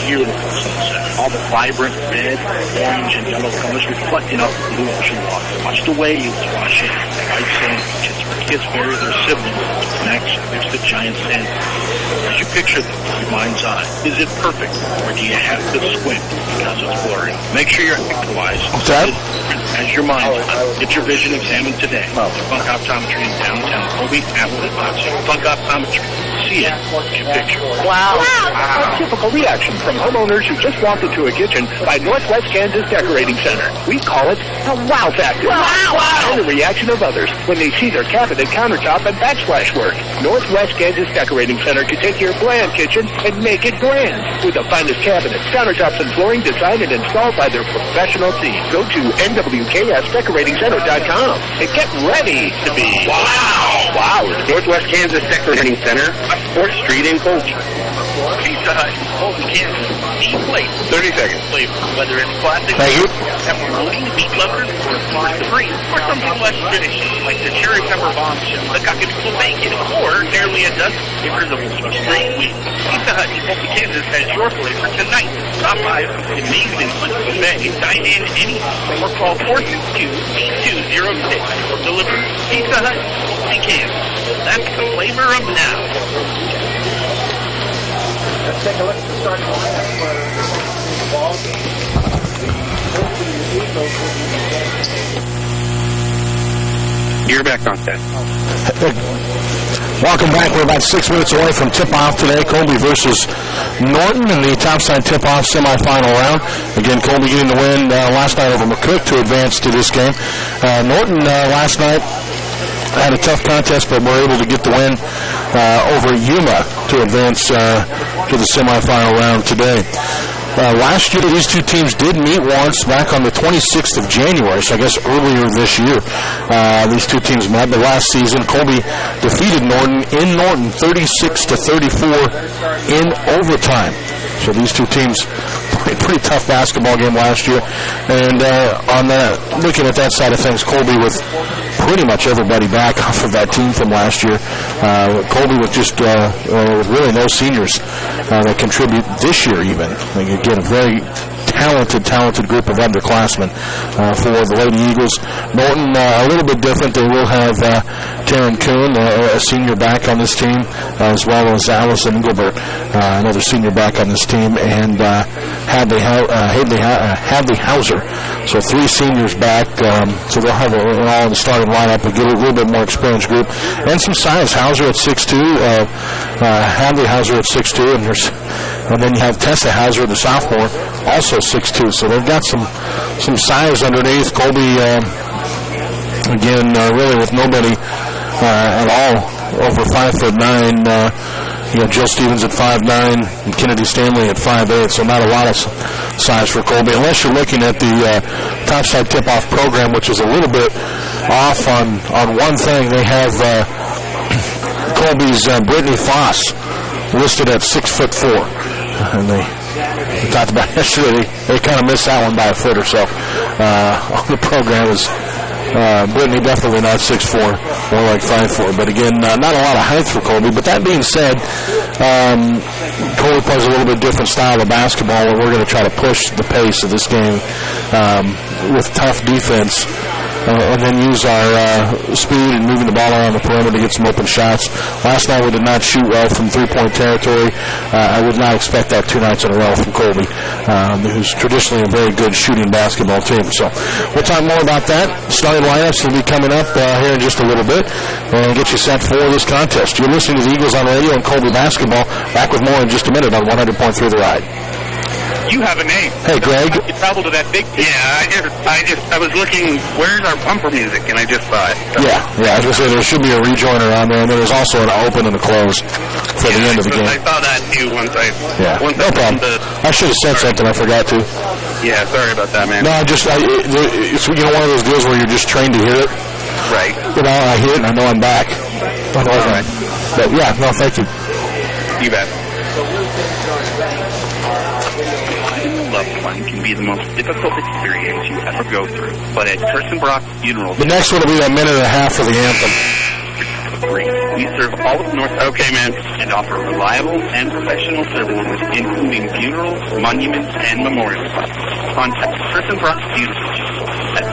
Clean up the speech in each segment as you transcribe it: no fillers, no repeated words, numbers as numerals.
beautiful sunset. All the vibrant red, orange, and yellow colors reflecting off the blue ocean water. Watch the waves wash in. White sand beaches where kids bury their siblings. Next, there's the giant sand. As you picture them in your mind's eye, is it perfect, or do you have to squint because it's blurry? Make sure you're equalized. What's that? As your mind's eye. Get your vision examined today. Funk Optometry in downtown Colby, Appleton, Boxing. Funk Optometry. See it in your picture. Wow. A typical reaction from homeowners who just walked into a kitchen by Northwest Kansas Decorating Center. We call it a wow factor. Wow. And the reaction of others when they see their cabinet, countertop, and backsplash work. Northwest Kansas Decorating Center can take your bland kitchen and make it grand. With the finest cabinets, countertops, and flooring designed and installed by their professional team. Go to nwksdecoratingcenter.com and get ready to be wow. Wow. Northwest Kansas Decorating Center, 4th Street in Colby. Pizza Hut, Colby, Kansas. Eat plate. 30 seconds. Flavor. Whether it's classic, Thank you. pepperoni, meat lovers, or free, or something less traditional, like the cherry pepper bombshell, the cockatiel bacon, or nearly a dozen flavors of straight wheat. Pizza Hut in Colby, Kansas has your flavor tonight. Stop by the amazing Bay. Dine in anytime or call 462-8206 for delivery. Pizza Hut, Colby, Kansas. That's the flavor of now. Let's take a look at the starting lineup for the ball game. You're back on set. Welcome back. We're about 6 minutes away from tip-off today. Colby versus Norton in the topside tip-off semifinal round. Again, Colby getting the win last night over McCook to advance to this game. Norton last night had a tough contest, but were able to get the win over Yuma to advance to the semifinal round today. Last year, these two teams did meet once back on the 26th of January, so I guess earlier this year these two teams met. But last season, Colby defeated Norton in Norton 36-34 in overtime. So these two teams played a pretty tough basketball game last year. And on that, looking at that side of things, Colby with pretty much everybody back off of that team from last year. Colby with just with really no seniors that contribute this year even. Again, a very talented group of underclassmen for the Lady Eagles. Norton, a little bit different. They will have Taryn Kuhn, a senior back on this team, as well as Allison Engelbert, another senior back on this team, and Hadley Hauser. So 3 seniors back. So they'll have all in the starting lineup, but get a little bit more experienced group. And some size. Hauser at 6'2", Hadley Hauser at 6'2", and then you have Tessa Hauser, the sophomore, also 6'2". So they've got some size underneath. Colby, again, really with nobody at all over 5'9". Jill Stevens at 5'9", and Kennedy Stanley at 5'8", so not a lot of size for Colby, unless you're looking at the topside tip-off program, which is a little bit off on one thing. They have Colby's Brittany Foss listed at 6'4", and we talked about yesterday, they kind of missed that one by a foot or so. On the program is Brittany definitely not 6'4", more like 5'4", but again, not a lot of height for Colby. But that being said, Colby plays a little bit different style of basketball, and we're going to try to push the pace of this game with tough defense. And then use our speed and moving the ball around the perimeter to get some open shots. Last night we did not shoot well from three-point territory. I would not expect that 2 nights in a row from Colby, who's traditionally a very good shooting basketball team. So we'll talk more about that. Starting lineups will be coming up here in just a little bit and get you set for this contest. You're listening to the Eagles on Radio and Colby Basketball. Back with more in just a minute on 100.3 The Ride. You have a name. Hey, Greg. You traveled to that big. Yeah, I was looking. Where's our bumper music? And I just saw it. So. Yeah. I was gonna say there should be a rejoiner on there, and there was also an open and a close for the end of the game. I saw that too once I. Yeah. No problem. I should have said something. I forgot to. Yeah, sorry about that, man. No, it's one of those deals where you're just trained to hear it. Right. I hear it and I know I'm back. All right. But yeah, no, thank you. You bet. Loved one can be the most difficult experience you ever go through. But at Kirsten Brock's funeral, the next one will be a minute and a half for the anthem. for free. We serve all of North and offer reliable and professional services, including funerals, monuments, and memorials. Contact Person Brock Funeral at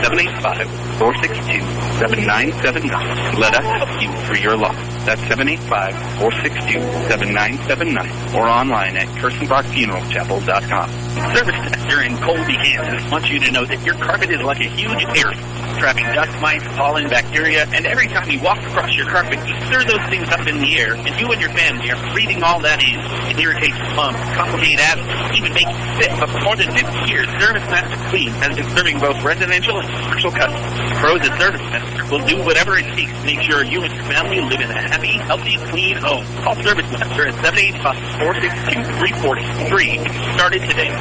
785-462-7979. Let us help you through your loss. That's 785-462-7979 or online at personbrockfuneralchapel.com. Service Tester in Colby, Kansas wants you to know that your carpet is like a huge air, trapping dust mites, pollen, bacteria, and every time you walk across your carpet, you stir those things up in the air, and you and your family are breathing all that in. It irritates the lungs, complicates asthma, even makes you sick. But for more than 50 years, Service Master Clean has been serving both residential and commercial customers. Pros at Service Master will do whatever it takes to make sure you and your family live in a happy, healthy, clean home. Call Service Master at 785-462-3443. Started today.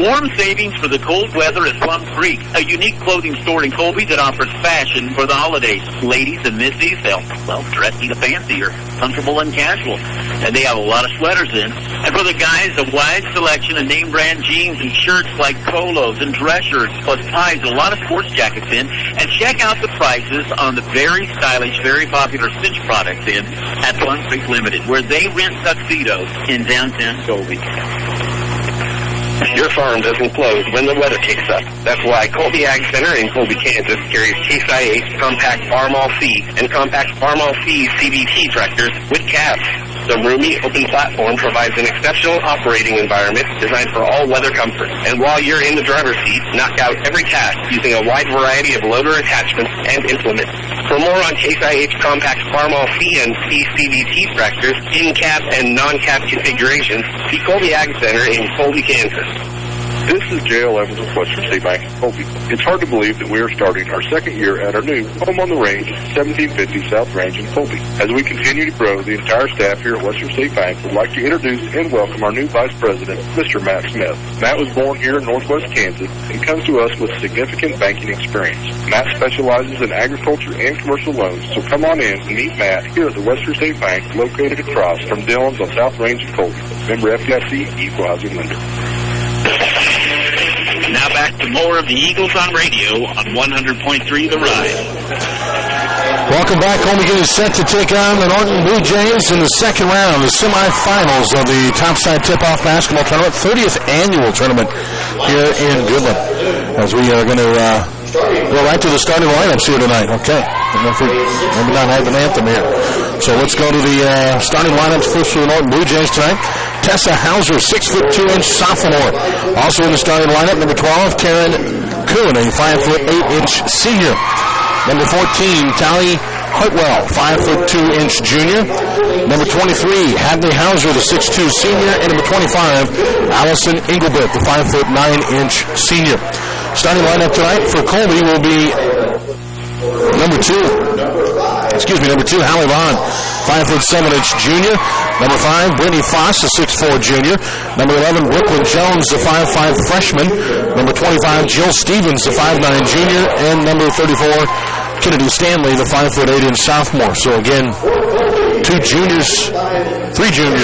Warm savings for the cold weather at Plum Creek, a unique clothing store in Colby that offers fashion for the holidays. Ladies and missies, they'll dress either fancy or comfortable and casual. And they have a lot of sweaters in. And for the guys, a wide selection of name brand jeans and shirts like polos and dress shirts, plus ties, a lot of sports jackets in. And check out the prices on the very stylish, very popular cinch products in at Plum Creek Limited, where they rent tuxedos in downtown Colby. Your farm doesn't close when the weather kicks up. That's why Colby Ag Center in Colby, Kansas carries Case IH Compact Farmall C and Compact Farmall C CVT tractors with cabs. The roomy, open platform provides an exceptional operating environment designed for all weather comfort. And while you're in the driver's seat, knock out every task using a wide variety of loader attachments and implements. For more on Case IH Compact Farmall C and C CVT tractors, in-cab and non-cab configurations, see Colby Ag Center in Colby, Kansas. This is J.L. Evans with Western State Bank in Colby. It's hard to believe that we are starting our second year at our new Home on the Range, 1750 South Range in Colby. As we continue to grow, the entire staff here at Western State Bank would like to introduce and welcome our new Vice President, Mr. Matt Smith. Matt was born here in Northwest Kansas and comes to us with significant banking experience. Matt specializes in agriculture and commercial loans, so come on in and meet Matt here at the Western State Bank located across from Dillon's on South Range in Colby. Member FDIC, Equal Housing Lender. Now back to more of the Eagles on radio on 100.3 The Ride. Welcome back. Colby getting set to take on the Norton Blue Jays in the second round, the semifinals of the Topside Tip-Off Basketball Tournament, 30th annual tournament here in Goodland. As we are going to go right to the starting lineups here tonight. Okay. Maybe not have an anthem here. So let's go to the starting lineups first for the Norton Blue Jays tonight. Tessa Hauser, 6'2" sophomore. Also in the starting lineup, number 12, Karen Kuhn, a 5'8" senior. Number 14, Tally Hartwell, 5'2" junior. Number 23, Hadley Hauser, the 6'2" senior. And number 25, Allison Engelbert, the 5'9" senior. Starting lineup tonight for Colby will be number 2, Hallie Vaughn, 5'7" junior. Number 5, Brittany Foss, a 6'4" junior. Number 11, Brooklyn Jones, the 5'5" freshman. Number 25, Jill Stevens, the 5'9" junior. And number 34, Kennedy Stanley, the 5'8" sophomore. So again, 3 juniors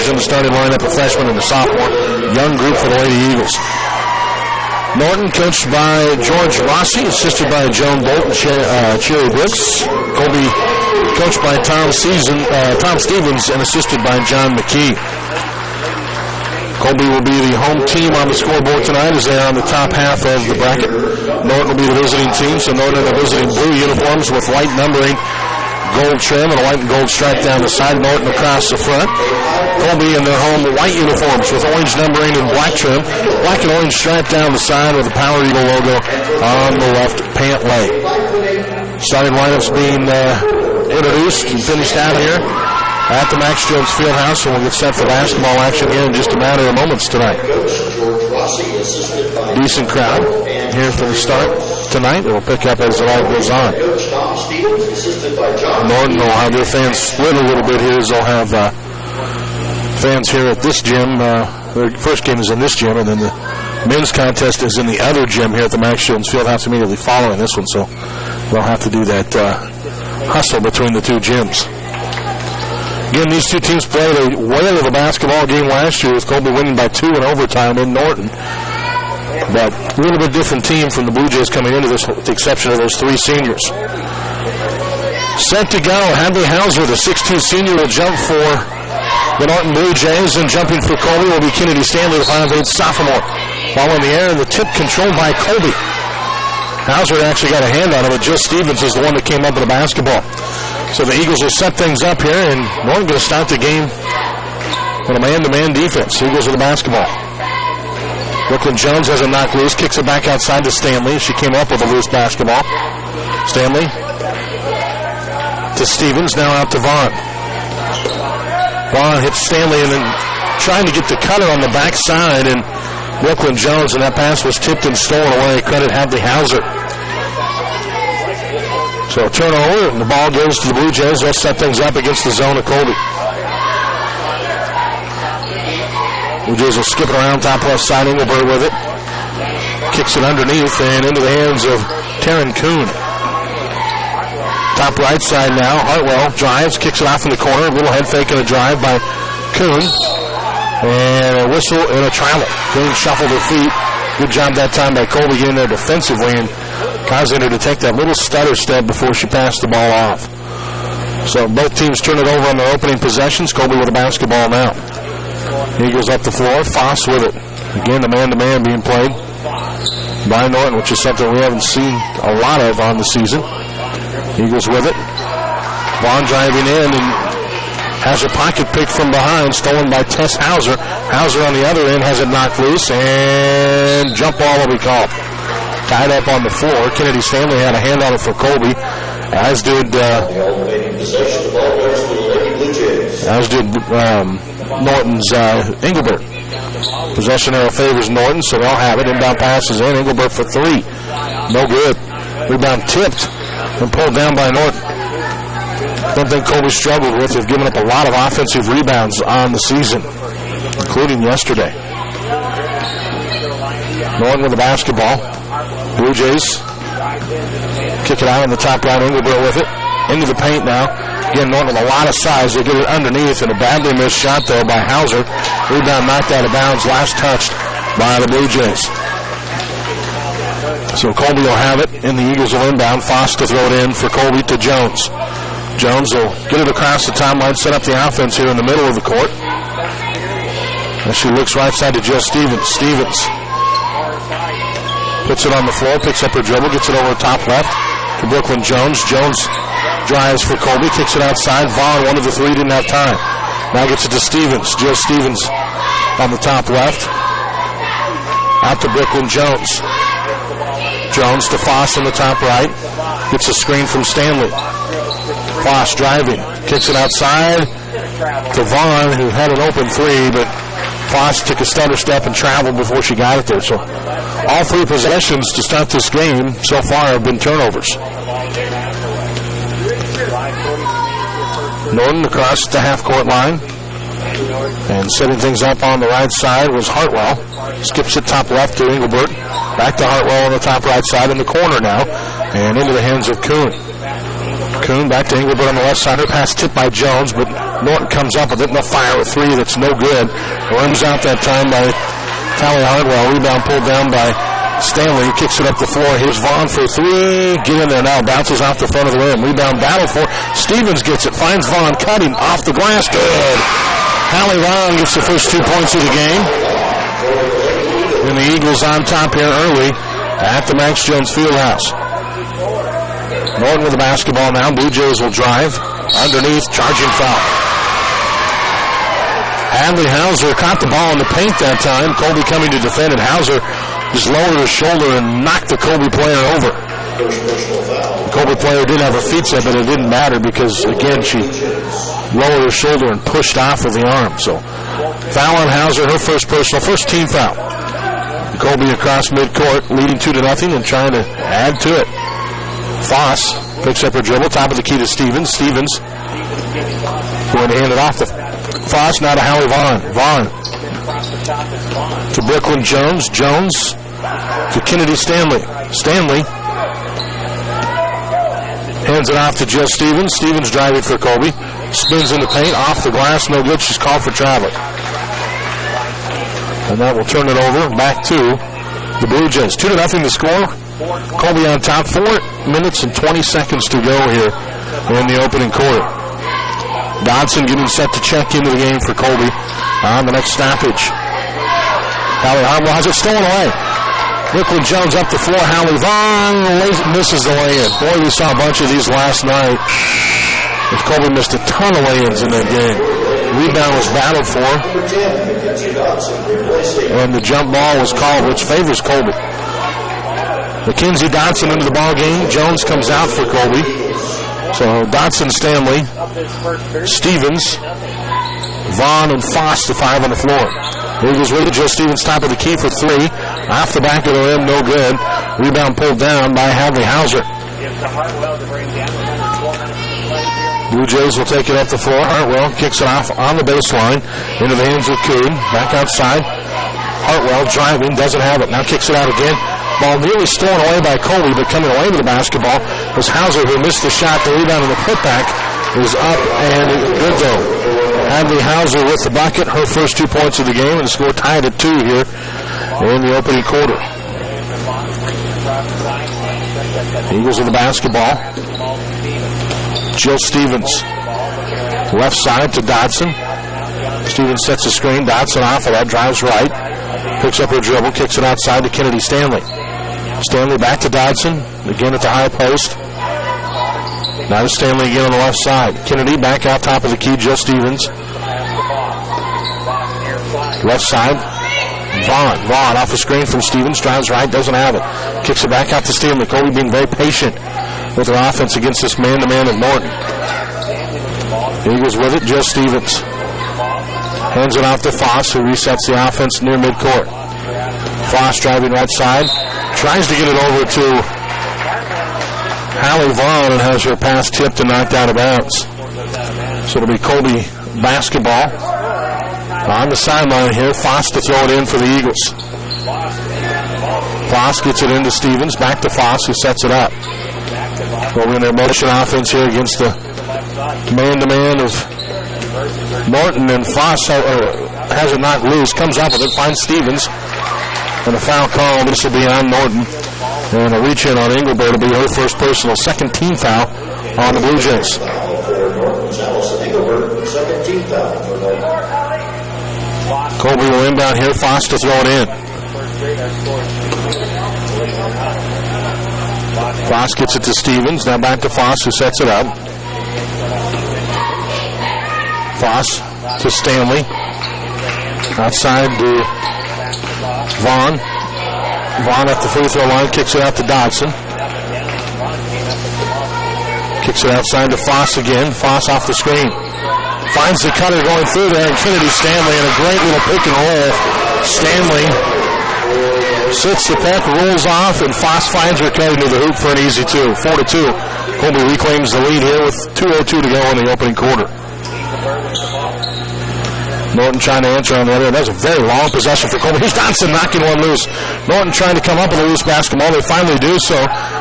in the starting lineup, a freshman and a sophomore. Young group for the Lady Eagles. Norton, coached by George Rossi, assisted by Joan Bolt and Cherry Brooks. Colby, coached by Tom Stevens and assisted by John McKee. Colby will be the home team on the scoreboard tonight as they are on the top half of the bracket. Norton will be the visiting team, so Norton in the visiting blue uniforms with white numbering, gold trim, and a white and gold stripe down the side. Norton across the front. Colby in their home white uniforms with orange numbering and black trim. Black and orange stripe down the side with the Power Eagle logo on the left pant leg. Starting lineups being introduced and finished out here at the Max Jones Fieldhouse, and we'll get set for basketball action here in just a matter of moments tonight. Decent crowd here for the start tonight. It will pick up as the night goes on. Norton will have their fans split a little bit here as they'll have fans here at this gym. Their first game is in this gym, and then the men's contest is in the other gym here at the Max Jones Fieldhouse immediately following this one, so they'll have to do that hustle between the two gyms. Again, these two teams played a whale of a basketball game last year with Colby winning by 2 in overtime in Norton. But a little bit different team from the Blue Jays coming into this, with the exception of those 3 seniors. Set to go. Hadley Hauser, the 6'2 senior, will jump for the Norton Blue Jays, and jumping for Colby will be Kennedy Stanley, the 5'8 sophomore. Ball in the air, and the tip controlled by Colby. Hauser actually got a hand on it, but Jill Stevens is the one that came up with the basketball. So the Eagles will set things up here, and Norton going to start the game with a man-to-man defense. Eagles with the basketball. Brooklyn Jones has a knock loose, kicks it back outside to Stanley. She came up with a loose basketball. Stanley to Stevens, now out to Vaughn. Vaughn hits Stanley and then trying to get the cutter on the backside, and Brooklyn Jones, and that pass was tipped and stolen away. Credit Hadley Hauser. So turnover, and the ball goes to the Blue Jays. They'll set things up against the zone of Colby. Blue Jays will skip it around top left side. Engelbert with it. Kicks it underneath and into the hands of Taryn Kuhn. Top right side now. Hartwell drives, kicks it off in the corner. A little head fake and a drive by Kuhn. And a whistle and a travel. Kuhn shuffled her feet. Good job that time by Colby getting there defensively and causing her to take that little stutter step before she passed the ball off. So both teams turn it over on their opening possessions. Colby with the basketball now. Eagles up the floor. Foss with it. Again, the man-to-man being played by Norton, which is something we haven't seen a lot of on the season. Eagles with it. Vaughn driving in and has a pocket pick from behind, stolen by Tess Hauser. Hauser on the other end has it knocked loose, and jump ball will be called. Tied up on the floor. Kennedy Stanley had a hand on it for Colby, as did Norton's Engelbert. Possession arrow favors Norton, so they'll have it. Inbound passes in. Engelbert for three. No good. Rebound tipped and pulled down by Norton. One thing Colby struggled with, they've given up a lot of offensive rebounds on the season, including yesterday. Norton with the basketball. Blue Jays kick it out on the top right. Engelbert with it. Into the paint now. Again, Norton with a lot of size. They get it underneath, and a badly missed shot there by Hauser. Rebound knocked out of bounds. Last touched by the Blue Jays. So Colby will have it, and the Eagles will inbound. Foss to throw it in for Colby to Jones. Jones will get it across the timeline, set up the offense here in the middle of the court. As she looks right side to Jill Stevens. Stevens puts it on the floor, picks up her dribble, gets it over the top left to Brooklyn Jones. Jones drives for Colby, kicks it outside. Vaughn, one of the three, didn't have time. Now gets it to Stevens. Jill Stevens on the top left. Out to Brooklyn Jones. Jones to Foss on the top right. Gets a screen from Stanley. Foss driving. Kicks it outside to Vaughn, who had an open three, but Foss took a stutter step and traveled before she got it there. So all three possessions to start this game so far have been turnovers. Norton across the half-court line. And setting things up on the right side was Hartwell. Skips it top left to Engelbert. Back to Hartwell on the top right side in the corner now. And into the hands of Kuhn. Kuhn back to Engelbert on the left side. Her pass tipped by Jones, but Norton comes up with it. And they'll fire a three that's no good. Runs out that time by Tally Hartwell. Rebound pulled down by Stanley. Kicks it up the floor. Here's Vaughn for three. Get in there now. Bounces off the front of the rim. Rebound battle for Stevens. Gets it. Finds Vaughn cutting off the glass. Good. Hallie Vaughn gets the first 2 points of the game. And the Eagles on top here early at the Max Jones Fieldhouse. Norton with the basketball now. Blue Jays will drive. Underneath, charging foul. Hadley Hauser caught the ball in the paint that time. Colby coming to defend it. Hauser just lowered her shoulder and knocked the Colby player over. The Colby player did have her feet set, but it didn't matter because, again, she lowered her shoulder and pushed off with the arm. So foul on Hauser, her first personal, first team foul. Colby across midcourt, leading 2-0 and trying to add to it. Foss picks up her dribble, top of the key to Stevens. Stevens going to hand it off to Foss, now to Hallie Vaughn. Vaughn to Brooklyn Jones. Jones to Kennedy Stanley. Stanley hands it off to Jill Stevens. Stevens driving for Colby. Spins in the paint, off the glass, no good. She's called for traveling. And that will turn it over back to the Blue Jays. 2-0 to score. Colby on top. 4 minutes and 20 seconds to go here in the opening quarter. Dodson getting set to check into the game for Colby on the next stoppage. Hallie Harmwell has it stolen away. Brooklyn Jones up the floor. Hallie Vaughn misses the lay-in. Boy, we saw a bunch of these last night. Colby missed a ton of lay-ins in that game. Rebound was battled for. And the jump ball was called, which favors Colby. Mackenzie Dodson into the ball game. Jones comes out for Colby. So Dodson, Stanley, Stevens, Vaughn, and Foss, the 5 on the floor. Eagles with it. Joe Stevens top of the key for 3. Off the back of the rim, no good. Rebound pulled down by Hadley Hauser. Blue Jays will take it up the floor. Hartwell kicks it off on the baseline into the hands of Kuhn. Back outside. Hartwell driving, doesn't have it. Now kicks it out again. Ball nearly stolen away by Colby, but coming away with the basketball was Hauser, who missed the shot. The rebound and the putback is up and good though. Hadley Hauser with the bucket, her first 2 points of the game, and the score tied at 2 here in the opening quarter. Eagles with the basketball. Jill Stevens, left side to Dodson. Stevens sets the screen. Dodson off of that, drives right. Picks up her dribble, kicks it outside to Kennedy Stanley. Stanley back to Dodson, again at the high post. Now to Stanley again on the left side. Kennedy back out top of the key, Jill Stevens. Left side, Vaughn. Vaughn off the screen from Stevens, drives right, doesn't have it. Kicks it back out to Stanley. Colby being very patient with their offense against this man-to-man of Norton. Eagles with it, Jill Stevens. Hands it off to Foss, who resets the offense near midcourt. Foss driving right side. Tries to get it over to Hallie Vaughn and has her pass tipped and knocked out of bounds. So it'll be Colby basketball. On the sideline here, Foss to throw it in for the Eagles. Foss gets it into Stevens. Back to Foss, who sets it up. We're in their motion offense here against the man-to-man of Norton, and Foss has it knocked loose, comes up with it, finds Stevens, and a foul call. This will be on Norton, and a reach-in on Engelberg will be her first personal, second team foul on the Blue Jays. Colby will inbound here, Foss to throw it in. Foss gets it to Stevens, now back to Foss, who sets it up. Foss to Stanley. Outside to Vaughn. Vaughn at the free throw line, kicks it out to Dodson. Kicks it outside to Foss again. Foss off the screen. Finds the cutter going through there, and Kennedy Stanley in a great little pick and roll. Stanley sits the puck, rolls off, and Foss finds her cutting to the hoop for an easy 2. 4-2. Colby reclaims the lead here with 2:02 to go in the opening quarter. Norton trying to answer on the other end. That was a very long possession for Colby. Here's Dodson knocking one loose. Norton trying to come up with a loose basketball. They finally do so.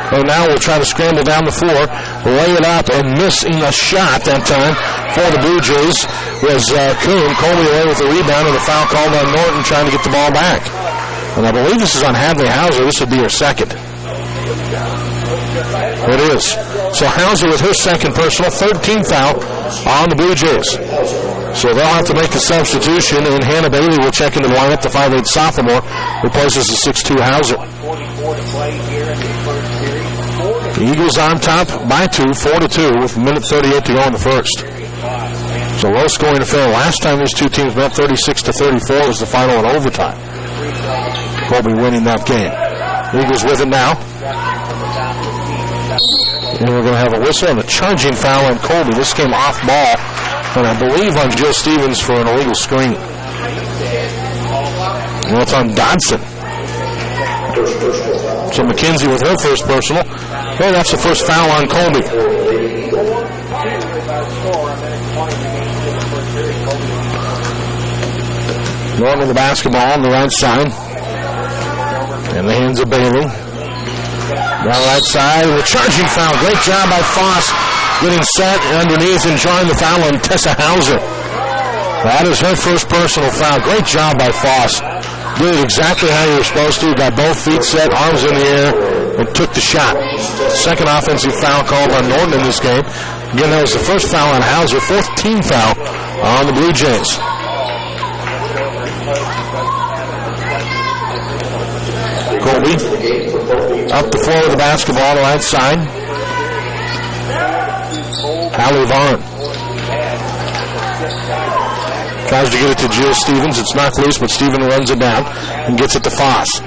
And now we'll try to scramble down the floor, lay it up, and missing a shot that time for the Blue Jays was Kuhn. Colby away with the rebound and a foul called on Norton trying to get the ball back. And I believe this is on Hadley Hauser. This would be her second. It is. So Hauser with her second personal, 13th foul on the Blue Jays. So they'll have to make a substitution, and Hannah Bailey will check into the lineup. The 5'8" sophomore replaces the 6'2" Hauser. The Eagles on top by 2, 4-2, with 1:38 to go in the first. So low scoring affair. Last time these two teams met, 36-34 was the final in overtime. Colby winning that game. Eagles with it now. And we're going to have a whistle and a charging foul on Colby. This came off ball, and I believe on Jill Stevens for an illegal screen. Well, it's on Dodson. So McKenzie with her first personal. Well, that's the first foul on Colby. Norton with the basketball on the right side. In the hands of Bailey. Down right side, the charging foul. Great job by Foss getting set underneath and drawing the foul on Tessa Hauser. That is her first personal foul. Great job by Foss. Did it exactly how you were supposed to. Got both feet set, arms in the air, and took the shot. Second offensive foul called on Norton in this game. Again, that was the first foul on Hauser, fourth team foul on the Blue Jays. Colby up the floor with the basketball on the right side. Allie Vaughn tries to get it to Jill Stevens. It's knocked loose, but Stevens runs it down and gets it to Foss.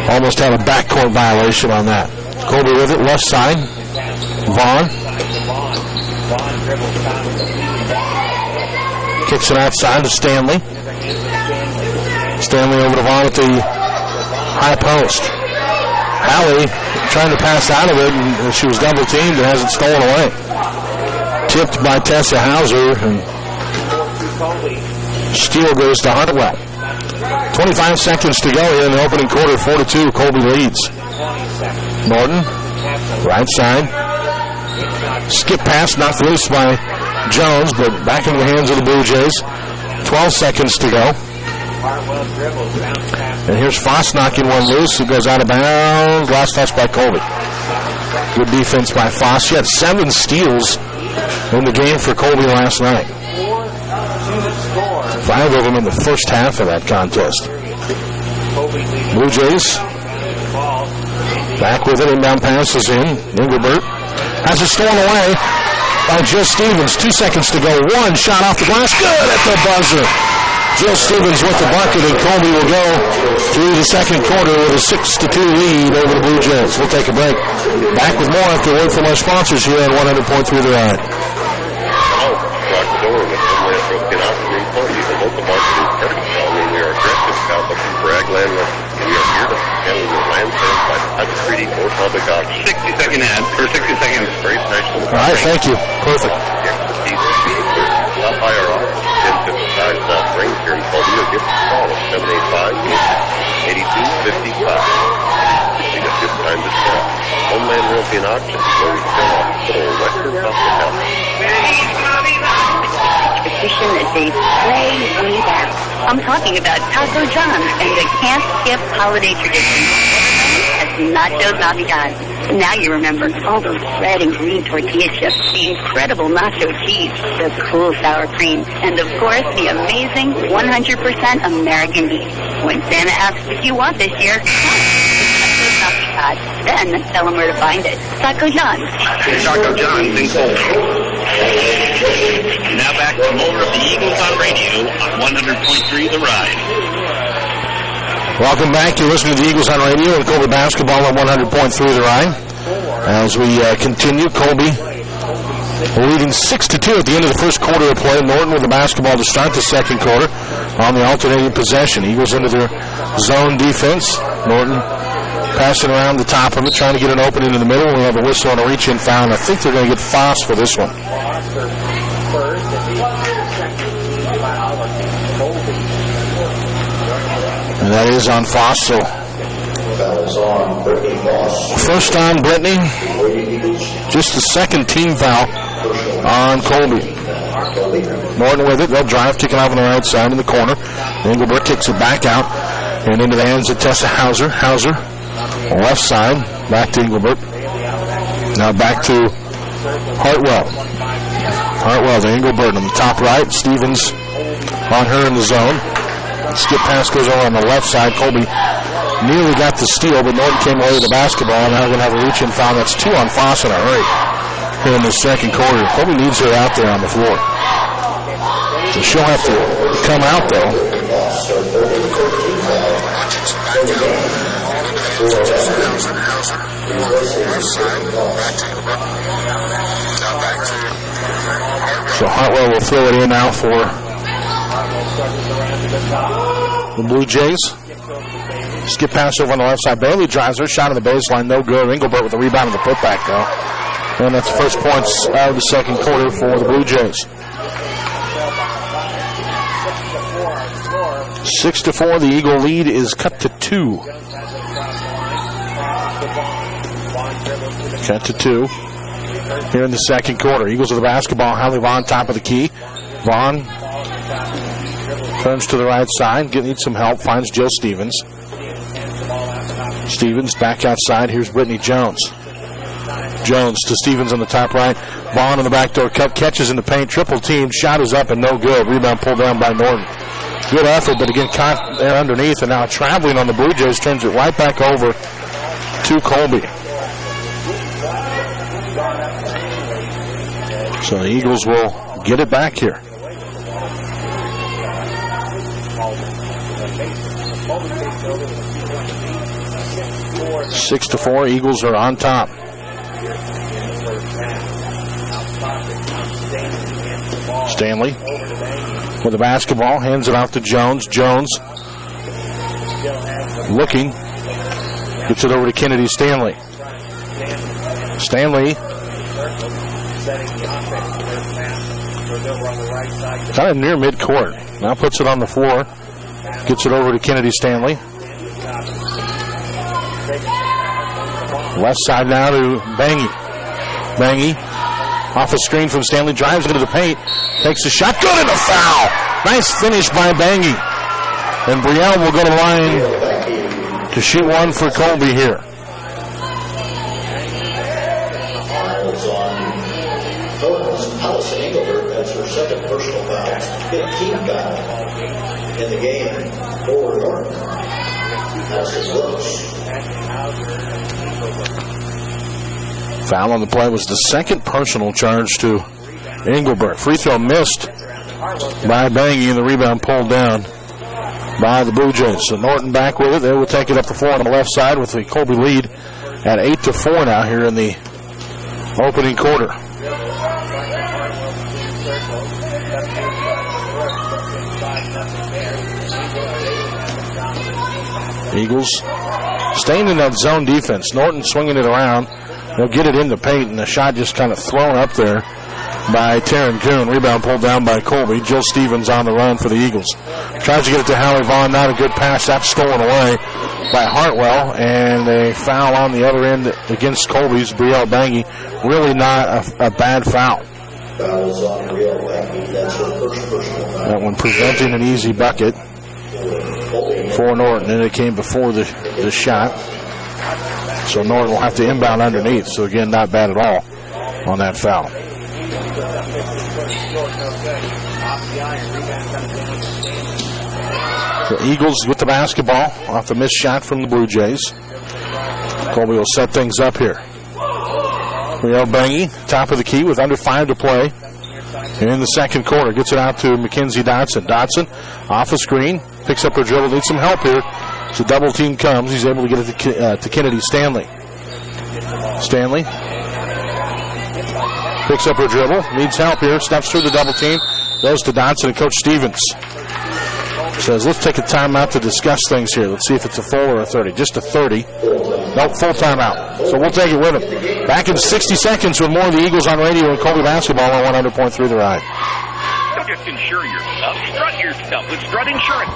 Almost had a backcourt violation on that. Colby with it, left side. Vaughn kicks it outside to Stanley. Stanley over to Vaughn at the high post. Allie trying to pass out of it, and she was double teamed and has it stolen away. Tipped by Tessa Hauser, and steal goes to Hartwell. 25 seconds to go here in the opening quarter. 4-2, Colby leads. Norton, right side. Skip pass, knocked loose by Jones, but back into the hands of the Blue Jays. 12 seconds to go. And here's Foss knocking one loose. It goes out of bounds. Last touch by Colby. Good defense by Foss. She had 7 steals in the game for Colby last night. 5 of them in the first half of that contest. Blue Jays back with it. Inbound pass is in. Engelbert has it stolen away by Jill Stevens. 2 seconds to go. One shot off the glass. Good at the buzzer. Jill Stevens with the bucket, and Colby will go through the second quarter with a 6-2 lead over the Blue Jays. We'll take a break. Back with more after a word from our sponsors here on 100.3 The Ride. Rock the door with Homeland Broken Out and Report. The local market is very strong, and we are aggressive about looking for ag land. We are here to handle your land sales by private treaty or public auction. 60-second ad for 60 seconds. Very special. All right, thank you. Perfect. The expertise is being clear. Stop by our office. 1055 South Range here in Colby, or give us a call at 785-8255. It's a good time to sell. Homeland Realty and Auctions, where we sell off full Western hospitality. Tradition that dates way back. I'm talking about Taco John's and the can't skip holiday tradition. That's Nachos Navidad. Now you remember all those red and green tortilla chips, the incredible nacho cheese, the cool sour cream, and of course the amazing 100% American beef. When Santa asks what you want this year, then tell them where to find it. Taco John's. Taco John's in Colby. Now back to more of the Eagles on radio on 100.3 The Ride. Welcome back. You're listening to the Eagles on radio and Colby basketball on 100.3 The Ride. As we continue, Colby leading 6-2 at the end of the first quarter of play. Norton with the basketball to start the second quarter on the alternating possession. Eagles into their zone defense. Norton passing around the top of it, trying to get an opening in the middle. We have a whistle and a reach-in foul, and I think they're going to get Foss for this one. And that is on Foss, so first on Brittany, just the second team foul on Colby. Norton with it, they'll drive, kicking off on the right side in the corner. Engelbert kicks it back out and into the hands of Tessa Hauser. Hauser, left side, back to Engelbert. Now back to Hartwell. Hartwell to Engelbert on the top right. Stevens on her in the zone. Skip pass goes over on the left side. Colby nearly got the steal, but Norton came away with the basketball. Now we're going to have a reach-in foul. That's 2 on Foss in a hurry here in the second quarter. Colby needs her out there on the floor. So she'll have to come out, though. So Hartwell will throw it in now for the Blue Jays. Skip pass over on the left side. Bailey drives her. Shot on the baseline. No good. Engelbert with the rebound and the putback, though. And that's the first points out of the second quarter for the Blue Jays. 6-4. The Eagle lead is cut to 2. Cut to 2 here in the second quarter. Eagles with the basketball. Hallie Vaughn top of the key. Vaughn turns to the right side. Needs some help. Finds Jill Stevens. Stevens back outside. Here's Brittany Jones. Jones to Stevens on the top right. Vaughn in the backdoor cut, catches in the paint, triple team, shot is up and no good. Rebound pulled down by Norton. Good effort, but again caught there underneath, and now traveling on the Blue Jays turns it right back over to Colby. So the Eagles will get it back here. 6-4, Eagles are on top. Stanley with the basketball, hands it off to Jones. Jones looking, gets it over to Kennedy Stanley. Stanley kind of near midcourt. Now puts it on the floor. Gets it over to Kennedy Stanley. Left side now to Bangy. Bangy off a screen from Stanley, drives into the paint, takes a shot, good, and a foul. Nice finish by Bangy. And Brielle will go to the line to shoot one for Colby here. Allison Engelbert, that's her second personal foul. 15 foul in the game for Norton. Allison Brooks. Foul on the play was the second personal charge to Engelbert. Free throw missed by Bangy, and the rebound pulled down by the Blue Jays. So Norton back with it. They will take it up the floor on the left side with the Colby lead at 8-4 now here in the opening quarter. Eagles staying in that zone defense. Norton swinging it around. They'll get it in the paint, and the shot just kind of thrown up there by Taryn Kuhn. Rebound pulled down by Colby. Jill Stevens on the run for the Eagles. Tries to get it to Hallie Vaughn. Not a good pass. That's stolen away by Hartwell, and a foul on the other end against Colby's Brielle Bangy. Really not a bad foul. Fouls on Brielle Bangy. That's her first personal foul. That one preventing an easy bucket for Norton, and it came before the shot. So Norton will have to inbound underneath. So again, not bad at all on that foul. The Eagles with the basketball off the missed shot from the Blue Jays. Colby will set things up here. Brielle Bangy, top of the key with under 5 to play. And in the second quarter, gets it out to Mackenzie Dotson. Dotson off a screen, picks up her dribble, needs some help here. So double team comes. He's able to get it to Kennedy Stanley. Stanley picks up her dribble, needs help here, steps through the double team, goes to Dotson, and Coach Stevens says, let's take a timeout to discuss things here. Let's see if it's a full or a 30. Just a 30. Nope, full timeout. So we'll take it with him. Back in 60 seconds with more of the Eagles on radio and Colby basketball on 100.3 The Ride. Don't just insure yourself. Strut yourself with Strut Insurance.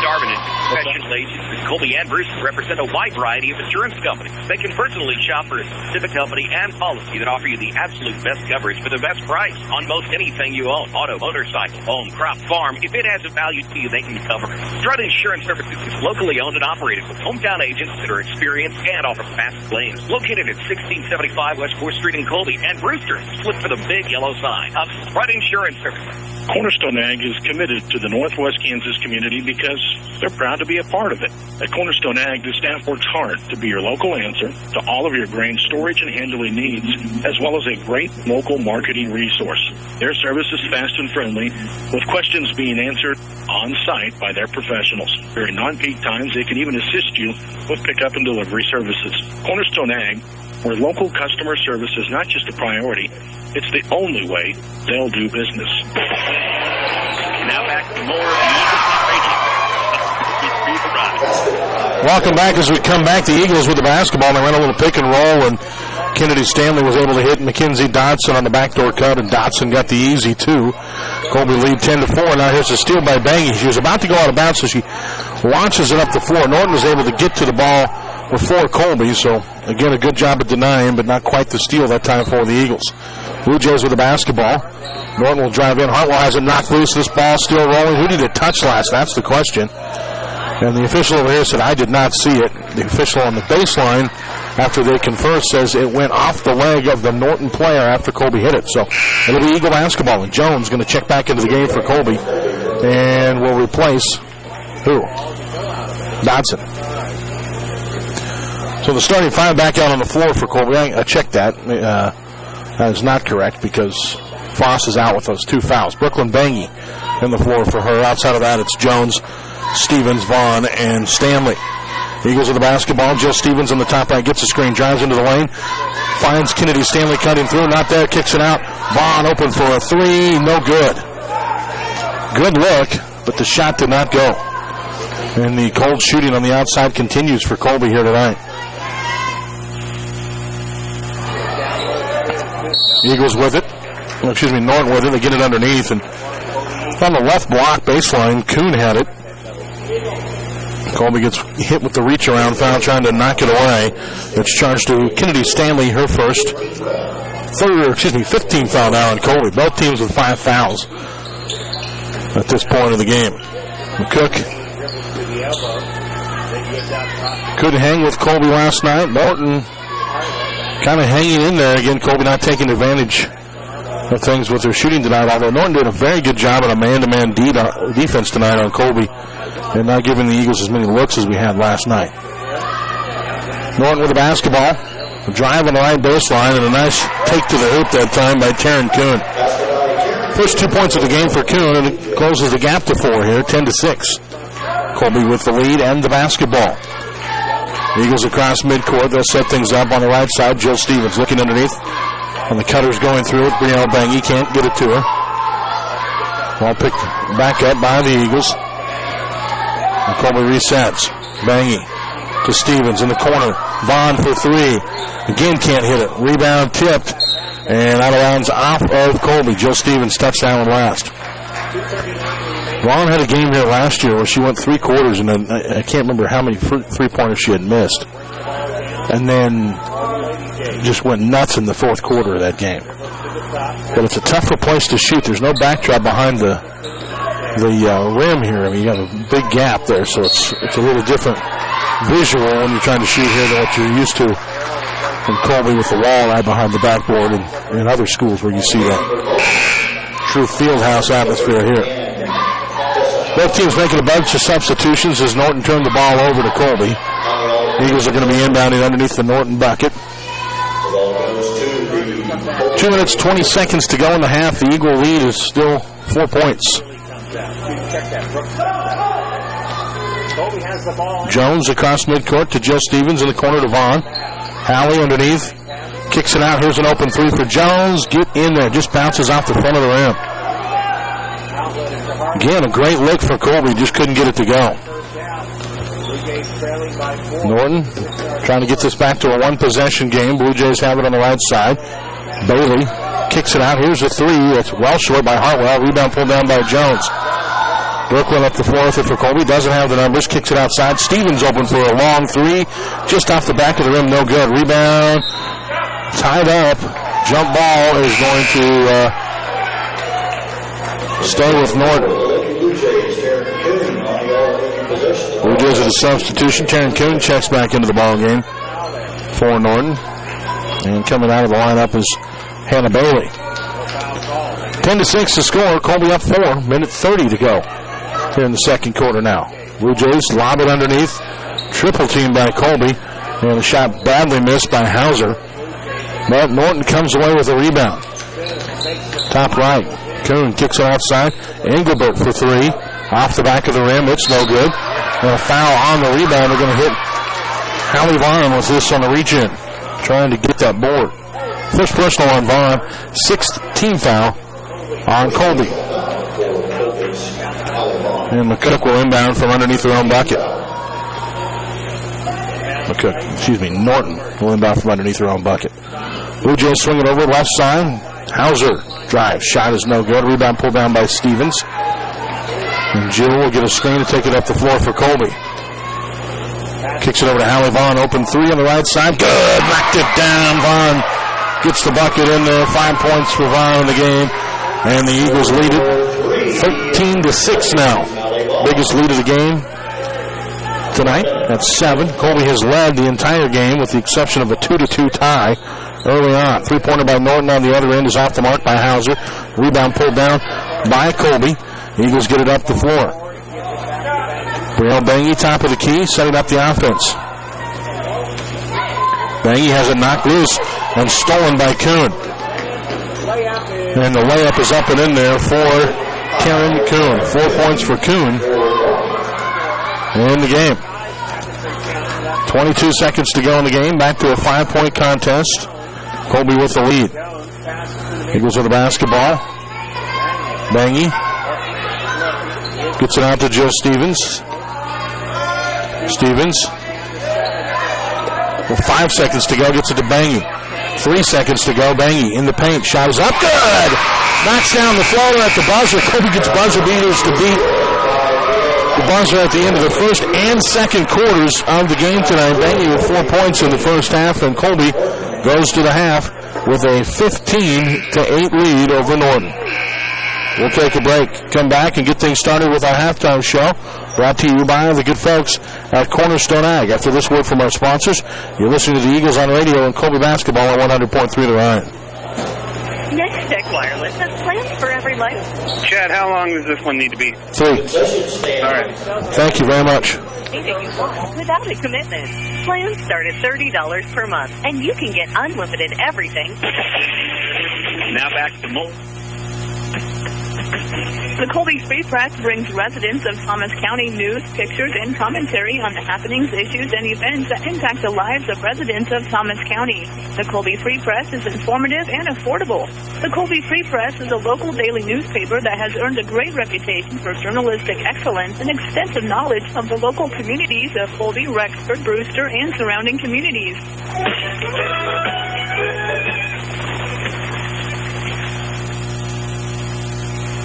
Darwin and professional agents at Colby and Bruce represent a wide variety of insurance companies. They can personally shop for a specific company and policy that offer you the absolute best coverage for the best price on most anything you own. Auto, motorcycle, home, crop, farm. If it has a value to you, they can cover. Strut Insurance Services is locally owned and operated with hometown agents that are experienced and offer fast claims. Located at 1675 West 4th Street in Colby and Brewster. Look for the big yellow sign of Strut Insurance Services. Cornerstone Ag is committed to the Northwest Kansas community because they're proud to be a part of it. At Cornerstone Ag, the staff works hard to be your local answer to all of your grain storage and handling needs, as well as a great local marketing resource. Their service is fast and friendly, with questions being answered on site by their professionals. During non-peak times, they can even assist you with pickup and delivery services. Cornerstone Ag, where local customer service is not just a priority, it's the only way they'll do business. Now back to more of the Welcome back as we come back. The Eagles with the basketball. They ran a little pick and roll, and Kennedy Stanley was able to hit Mackenzie Dotson on the backdoor cut, and Dotson got the easy two. Colby lead 10-4. Now here's a steal by Bangy. She was about to go out of bounds, so she launches it up the floor. Norton was able to get to the ball before Colby, so again, a good job at denying, but not quite the steal that time for the Eagles. Blue Jays with the basketball. Norton will drive in. Hartwell has it knocked loose. This ball still rolling. Who did it touch last? That's the question. And the official over here said, I did not see it. The official on the baseline after they confer, says it went off the leg of the Norton player after Colby hit it. So it'll be Eagle basketball, and Jones going to check back into the game for Colby and will replace who? Dodson. So the starting five back out on the floor for Colby. I checked that. That is not correct because Foss is out with those 2 fouls. Brooklyn Bangy in the floor for her. Outside of that, it's Jones, Stevens, Vaughn, and Stanley. Eagles with the basketball. Jill Stevens on the top right gets a screen, drives into the lane, finds Kennedy Stanley cutting through, not there, kicks it out. Vaughn open for a 3, no good. Good look, but the shot did not go. And the cold shooting on the outside continues for Colby here tonight. Eagles with it. Norton with it. They get it underneath, and on the left block baseline, Kuhn had it. Colby gets hit with the reach around foul, trying to knock it away. It's charged to Kennedy Stanley, her first. 15th foul now on Colby. Both teams with 5 fouls at this point of the game. McCook couldn't hang with Colby last night. Norton kind of hanging in there again. Colby not taking advantage of things with their shooting tonight, although Norton did a very good job at a man-to-man defense tonight on Colby and not giving the Eagles as many looks as we had last night. Norton with the basketball, a drive on the right baseline, and a nice take to the hoop that time by Taryn Kuhn. First 2 points of the game for Kuhn, and it closes the gap to 4 here, 10-6. Colby with the lead and the basketball. Eagles across midcourt. They'll set things up on the right side. Jill Stevens looking underneath. And the cutter's going through it. Brielle Bangy can't get it to her. Ball picked back up by the Eagles. And Colby resets. Bangy to Stevens in the corner. Vaughn for 3. Again can't hit it. Rebound tipped. And out of bounds off of Colby. Jill Stevens touched that one last. Vaughn had a game here last year where she went 3 quarters, and then I can't remember how many three-pointers she had missed. And then just went nuts in the 4th quarter of that game. But it's a tougher place to shoot. There's no backdrop behind the rim here. I mean, you have a big gap there, so it's a little different visual when you're trying to shoot here than what you're used to from Colby with the wall right behind the backboard and other schools where you see that true fieldhouse atmosphere here. Both teams making a bunch of substitutions as Norton turned the ball over to Colby. Eagles are going to be inbounding underneath the Norton bucket. 2 minutes, 20 seconds to go in the half. The Eagle lead is still 4 points. Jones across midcourt to Jill Stevens in the corner to Vaughn. Hallie underneath. Kicks it out. Here's an open 3 for Jones. Get in there. Just bounces off the front of the rim. Again, a great look for Colby. Just couldn't get it to go. Norton trying to get this back to a 1-possession game. Blue Jays have it on the right side. Bailey kicks it out. Here's a 3. It's well short by Hartwell. Rebound pulled down by Jones. Brooklyn up the floor with it for Colby. Doesn't have the numbers. Kicks it outside. Stevens open for a long 3. Just off the back of the rim. No good. Rebound. Tied up. Jump ball is going to stay with Norton. Blue Jays at a substitution. Taryn Kuhn checks back into the ball game for Norton. And coming out of the lineup is Hannah Bailey. 10-6 to score. Colby up 4. Minute 30 to go here in the second quarter now. Blue Jays lob it underneath. Triple team by Colby. And a shot badly missed by Hauser. But Norton comes away with a rebound. Top right. Kuhn kicks it outside. Engelbert for 3. Off the back of the rim. It's no good. And a foul on the rebound. They're going to hit Hallie Vaughn with this on the reach-in. Trying to get that board. First personal on Vaughn. 6th team foul on Colby. And McCook will inbound from underneath their own bucket. Norton will inbound from underneath their own bucket. Blue Jays swing it over left side. Hauser drive. Shot is no good. Rebound pulled down by Stevens. And Jill will get a screen to take it up the floor for Colby. Kicks it over to Hallie Vaughn. Open 3 on the right side. Good. Knocked it down. Vaughn gets the bucket in there. 5 points for Vaughn in the game. And the Eagles lead it 13-6 now. Biggest lead of the game. tonight at 7. Colby has led the entire game with the exception of a 2-2 tie early on. Three-pointer by Norton on the other end is off the mark by Hauser. Rebound pulled down by Colby. Eagles get it up the floor. Brielle Bangy, top of the key, setting up the offense. Bangy has it knocked loose and stolen by Kuhn. And the layup is up and in there for Karen Kuhn. 4 points for Kuhn in the game. 22 seconds to go in the game. Back to a 5-point contest. Colby with the lead. Eagles with the basketball. Bangy gets it out to Jill Stevens. Stevens, with 5 seconds to go, gets it to Bangy. 3 seconds to go. Bangy in the paint. Shot is up. Good! Knocks down the floater at the buzzer. Colby gets buzzer beaters to beat the buzzer at the end of the first and second quarters of the game tonight. Bangy with 4 points in the first half, and Colby goes to the half with a 15-8 lead over Norton. We'll take a break, come back, and get things started with our halftime show, brought to you by the good folks at Cornerstone Ag. After this word from our sponsors, you're listening to the Eagles on radio and Colby basketball on 100.3 The Ryan. Next Tech Wireless has plans for every life. Chad, how long does this one need to be? 3. All right. Thank you very much. Without a commitment. Plans start at $30 per month, and you can get unlimited everything. Now back to more. The Colby Free Press brings residents of Thomas County news, pictures, and commentary on the happenings, issues, and events that impact the lives of residents of Thomas County. The Colby Free Press is informative and affordable. The Colby Free Press is a local daily newspaper that has earned a great reputation for journalistic excellence and extensive knowledge of the local communities of Colby, Rexford, Brewster, and surrounding communities.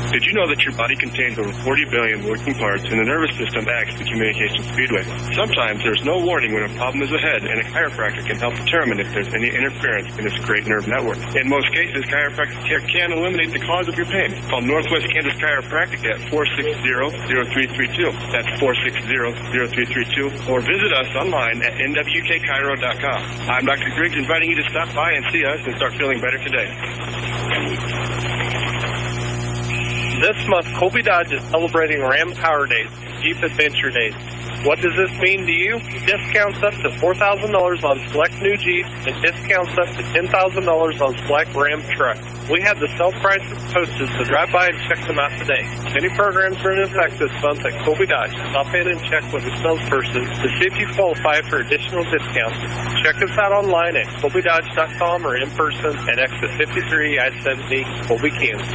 Did you know that your body contains over 40 billion working parts and the nervous system acts the communication speedway? Sometimes there's no warning when a problem is ahead, and a chiropractor can help determine if there's any interference in this great nerve network. In most cases, chiropractic care can eliminate the cause of your pain. Call Northwest Kansas Chiropractic at 460-0332. That's 460-0332. Or visit us online at nwkchiro.com. I'm Dr. Griggs, inviting you to stop by and see us and start feeling better today. This month, Colby Dodge is celebrating Ram Power Days, Jeep Adventure Days. What does this mean to you? Discounts up to $4,000 on select new Jeeps and discounts up to $10,000 on select Ram trucks. We have the sale prices posted, so drive by and check them out today. Many programs are in effect this month at Colby Dodge. Stop in and check with a salesperson to see if you qualify for additional discounts. Check us out online at colbydodge.com or in person at exit 53 I-70, Colby, Kansas.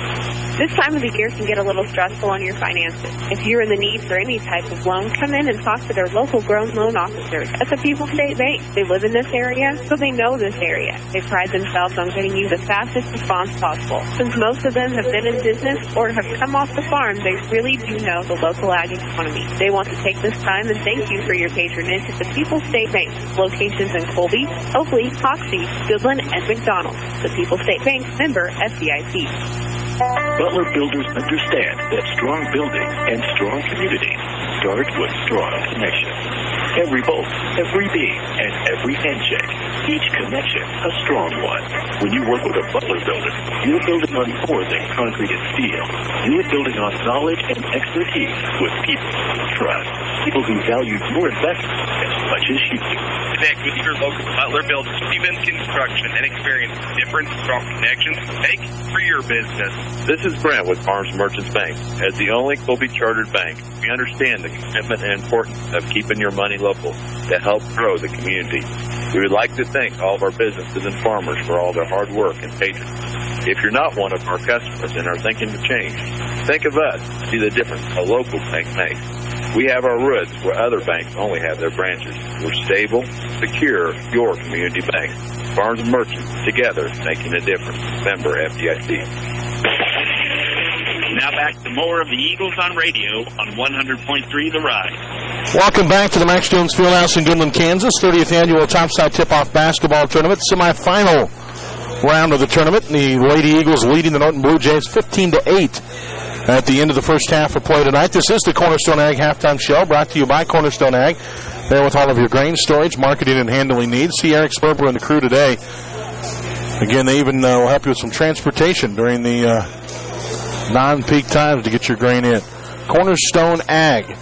This time of the year can get a little stressful on your finances. If you're in the need for any type of loan, come in and talk to their local grown loan officers at the People's State Bank. They live in this area, so they know this area. They pride themselves on getting you the fastest response possible. Since most of them have been in business or have come off the farm, they really do know the local ag economy. They want to take this time and thank you for your patronage at the People's State Bank. Locations in Colby, Oakley, Hoxie, Goodland, and McDonald. The People's State Bank, member FDIC. Butler Builders understand that strong buildings and strong communities start with strong connections. Every bolt, every beam, and every handshake, each connection a strong one. When you work with a Butler Builder, you're building on more than concrete and steel. You're building on knowledge and expertise with people you trust. People who value your investment as much as you do. Connect with your local Butler Builders, Stevens Construction, and experience different strong connections make for your business. This is Brent with Farms Merchants Bank. As the only Colby chartered bank, we understand the commitment and importance of keeping your money local to help grow the community. We would like to thank all of our businesses and farmers for all their hard work and patience. If you're not one of our customers and are thinking to change, think of us. See the difference a local bank makes. We have our roots where other banks only have their branches. We're stable, secure, your community bank. Farms and Merchants, together, making a difference. Member FDIC. Now back to more of the Eagles on radio on 100.3 The Rise. Welcome back to the Max Jones Fieldhouse in Goodland, Kansas. 30th annual Topside Tip-Off Basketball Tournament. Semifinal round of the tournament. The Lady Eagles leading the Norton Blue Jays 15-8 at the end of the first half of play tonight. This is the Cornerstone Ag Halftime Show, brought to you by Cornerstone Ag. There with all of your grain storage, marketing, and handling needs. See Eric Sperber and the crew today. Again, they even will help you with some transportation during the non-peak times to get your grain in. Cornerstone Ag,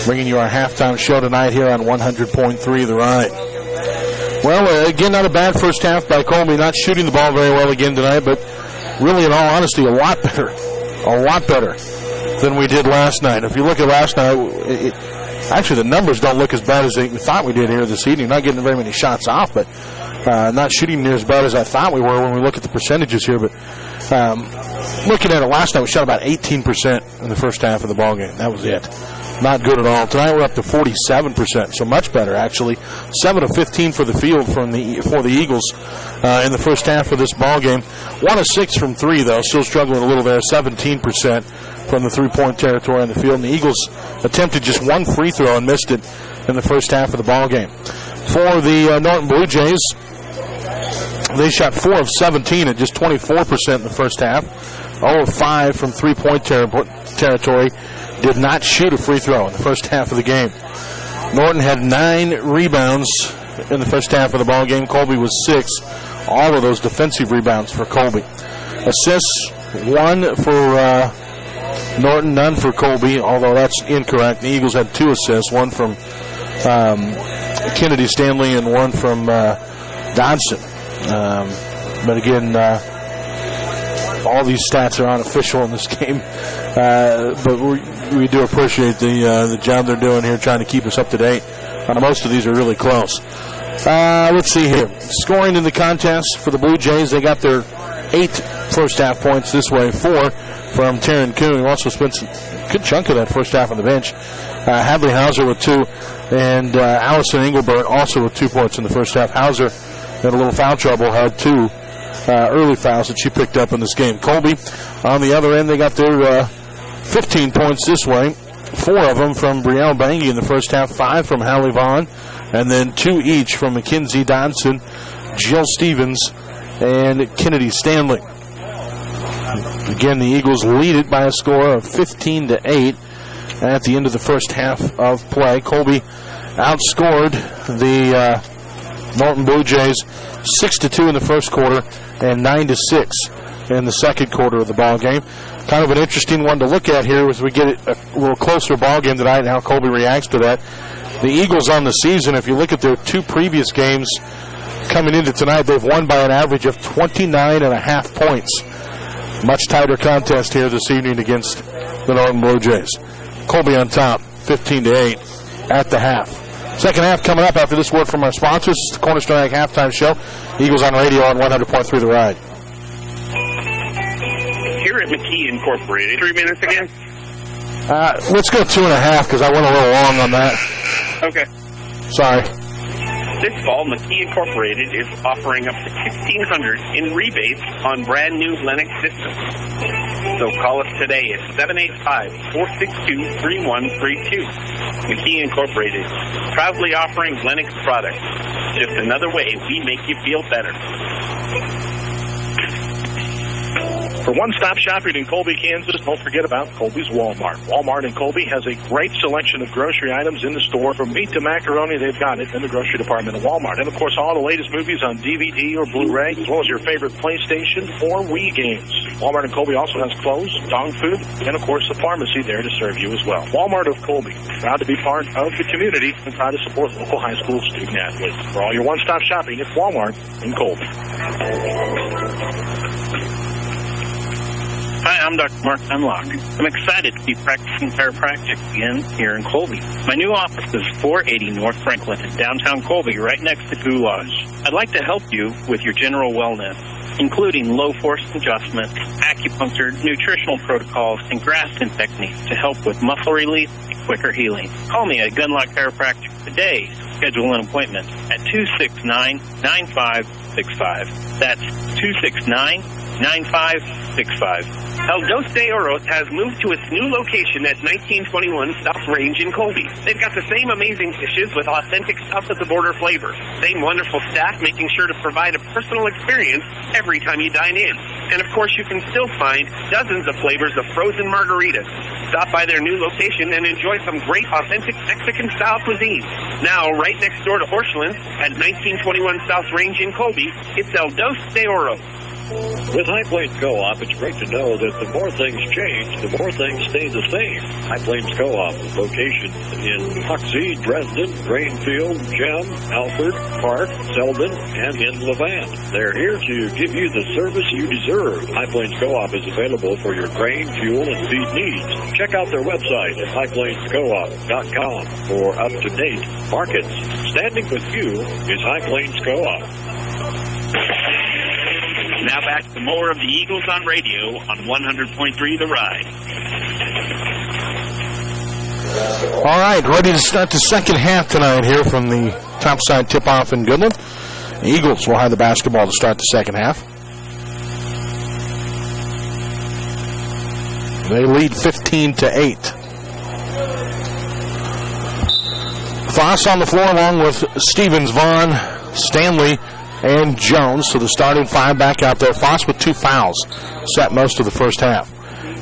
bringing you our halftime show tonight here on 100.3 The Ride. Well, again, not a bad first half by Colby, not shooting the ball very well again tonight, but really, in all honesty, a lot better than we did last night. If you look at last night, actually the numbers don't look as bad as we thought we did here this evening. Not getting very many shots off, but not shooting near as bad as I thought we were when we look at the percentages here. But looking at it last night, we shot about 18% in the first half of the ball game. That was it. Not good at all. Tonight we're up to 47%, so much better actually. 7 of 15 for the field for the Eagles in the first half of this ball game. 1 of 6 from 3 though, still struggling a little there. 17% from the 3-point territory on the field. And the Eagles attempted just 1 free throw and missed it in the first half of the ball game. For the Norton Blue Jays, they shot 4 of 17 at just 24% in the first half. 0 of 5 from 3-point territory. Did not shoot a free throw in the first half of the game. Norton had 9 rebounds in the first half of the ball game. Colby was 6. All of those defensive rebounds for Colby. Assists, 1 for Norton, none for Colby, although that's incorrect. The Eagles had 2 assists, 1 from Kennedy Stanley and 1 from Dodson. But again, all these stats are unofficial in this game. But we do appreciate the job they're doing here, trying to keep us up to date. Most of these are really close. Let's see here. Scoring in the contest for the Blue Jays, they got their 8 first half points this way. 4 from Taryn Kuhn, who also spent a good chunk of that first half on the bench. Hadley Hauser with 2, and Allison Engelbert also with 2 points in the first half. Hauser had a little foul trouble, had 2 early fouls that she picked up in this game. Colby, on the other end, they got their 15 points this way. 4 of them from Brielle Bangy in the first half, 5 from Hallie Vaughn, and then 2 each from Mackenzie Dodson, Jill Stevens, and Kennedy Stanley. Again, the Eagles lead it by a score of 15-8 at the end of the first half of play. Colby outscored the Norton Blue Jays 6-2 in the first quarter and 9-6 in the second quarter of the ball game. Kind of an interesting one to look at here as we get a little closer ball game tonight and how Colby reacts to that. The Eagles on the season, if you look at their 2 previous games coming into tonight, they've won by an average of 29.5 points. Much tighter contest here this evening against the Norton Blue Jays. Colby on top, 15-8 at the half. Second half coming up after this word from our sponsors. It's the Cornerstone Ag Halftime Show. Eagles on radio on 100.3 The Ride. Here at McKee Incorporated, 3 minutes again? Let's go 2.5 because I went a little long on that. Okay. Sorry. This fall, McKee Incorporated is offering up to $1,600 in rebates on brand new Lennox systems. So call us today at 785-462-3132. McKee Incorporated, proudly offering Lennox products. Just another way we make you feel better. For one-stop shopping in Colby, Kansas, don't forget about Colby's Walmart. Walmart in Colby has a great selection of grocery items in the store. From meat to macaroni, they've got it in the grocery department of Walmart. And, of course, all the latest movies on DVD or Blu-ray, as well as your favorite PlayStation or Wii games. Walmart in Colby also has clothes, dog food, and, of course, the pharmacy there to serve you as well. Walmart of Colby, proud to be part of the community and proud to support local high school student athletes. For all your one-stop shopping, it's Walmart in Colby. Hi, I'm Dr. Mark Dunlock. I'm excited to be practicing chiropractic again here in Colby. My new office is 480 North Franklin in downtown Colby, right next to Goulash. I'd like to help you with your general wellness, including low-force adjustments, acupuncture, nutritional protocols, and grafting techniques to help with muscle relief and quicker healing. Call me at Gunlock Chiropractic today to schedule an appointment at 269-9565. That's 269-9565. 9565. El Dos de Oros has moved to its new location at 1921 South Range in Colby. They've got the same amazing dishes with authentic south-of-the-border flavor. Same wonderful staff making sure to provide a personal experience every time you dine in. And of course, you can still find dozens of flavors of frozen margaritas. Stop by their new location and enjoy some great authentic Mexican-style cuisine. Now, right next door to Orchland at 1921 South Range in Colby, it's El Dos de Oros. With High Plains Co-op, it's great to know that the more things change, the more things stay the same. High Plains Co-op, location in Hoxie, Dresden, Grainfield, Gem, Alford, Park, Selden, and in Levant. They're here to give you the service you deserve. High Plains Co-op is available for your grain, fuel, and feed needs. Check out their website at highplainscoop.com for up-to-date markets. Standing with you is High Plains Co-op. Now back to more of the Eagles on radio on 100.3 The Ride. All right, ready to start the second half tonight here from the topside tip-off in Goodland. The Eagles will have the basketball to start the second half. They lead 15-8. Foss on the floor along with Stevens, Vaughn, Stanley, and Jones. So the starting five back out there. Foss with 2 fouls. Set most of the first half.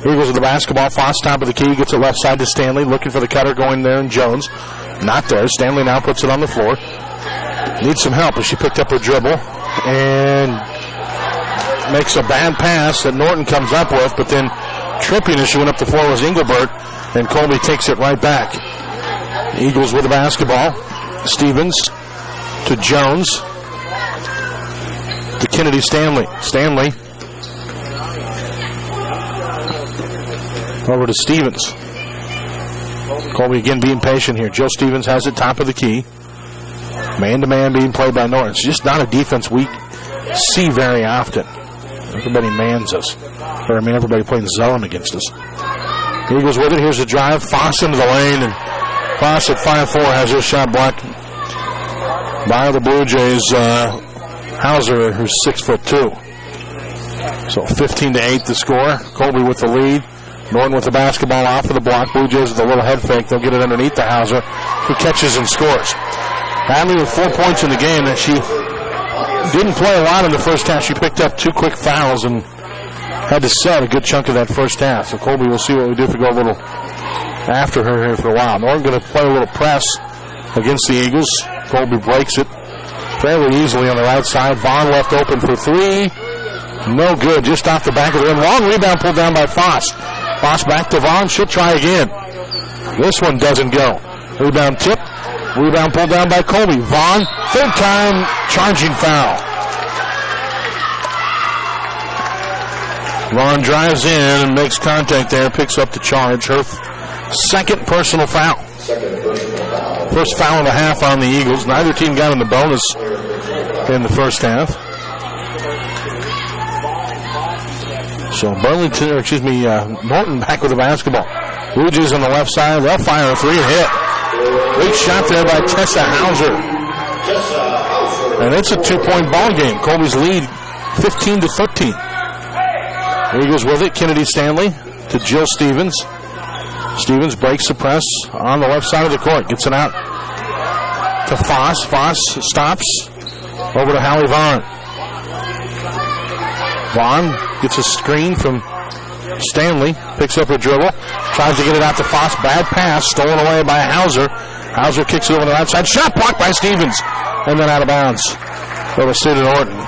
Eagles with the basketball. Foss top of the key. Gets it left side to Stanley. Looking for the cutter going there, and Jones. Not there. Stanley now puts it on the floor. Needs some help as she picked up her dribble. And makes a bad pass that Norton comes up with. But then tripping as she went up the floor was Engelbert. And Colby takes it right back. Eagles with the basketball. Stevens to Jones. To Kennedy Stanley. Stanley over to Stevens. Colby again being patient here. Joe Stevens has it top of the key. Man-to-man being played by Norton. It's just not a defense we see very often. Everybody mans us. Everybody playing zone against us. Eagles with it. Here's the drive. Foss into the lane. And Foss at 5'4" has his shot blocked by the Blue Jays. Hauser, who's 6'2". So 15-8 the score. Colby with the lead. Norton with the basketball off of the block. Blue Jays with a little head fake. They'll get it underneath the Hauser, who catches and scores. Hadley with 4 points in the game, and she didn't play a lot in the first half. She picked up 2 quick fouls and had to set a good chunk of that first half. So Colby will see what we do if we go a little after her here for a while. Norton going to play a little press against the Eagles. Colby breaks it fairly easily on the right side. Vaughn left open for 3. No good. Just off the back of the rim. Long rebound pulled down by Foss. Foss back to Vaughn. She'll try again. This one doesn't go. Rebound tip. Rebound pulled down by Colby. Vaughn, third time charging foul. Vaughn drives in and makes contact there. Picks up the charge. Her second personal foul. First foul and a half on the Eagles. Neither team got in the bonus in the first half. So Norton back with the basketball. Blue Jays on the left side. They'll fire a 3 and hit. Great shot there by Tessa Hauser. And it's a 2-point ball game. Colby's lead 15-13. Eagles with it. Kennedy Stanley to Jill Stevens. Stevens breaks the press on the left side of the court. Gets it out to Foss. Foss stops. Over to Hallie Vaughn. Vaughn gets a screen from Stanley. Picks up her dribble. Tries to get it out to Foss. Bad pass. Stolen away by Hauser. Hauser kicks it over the outside. Shot blocked by Stevens. And then out of bounds. Over to Norton.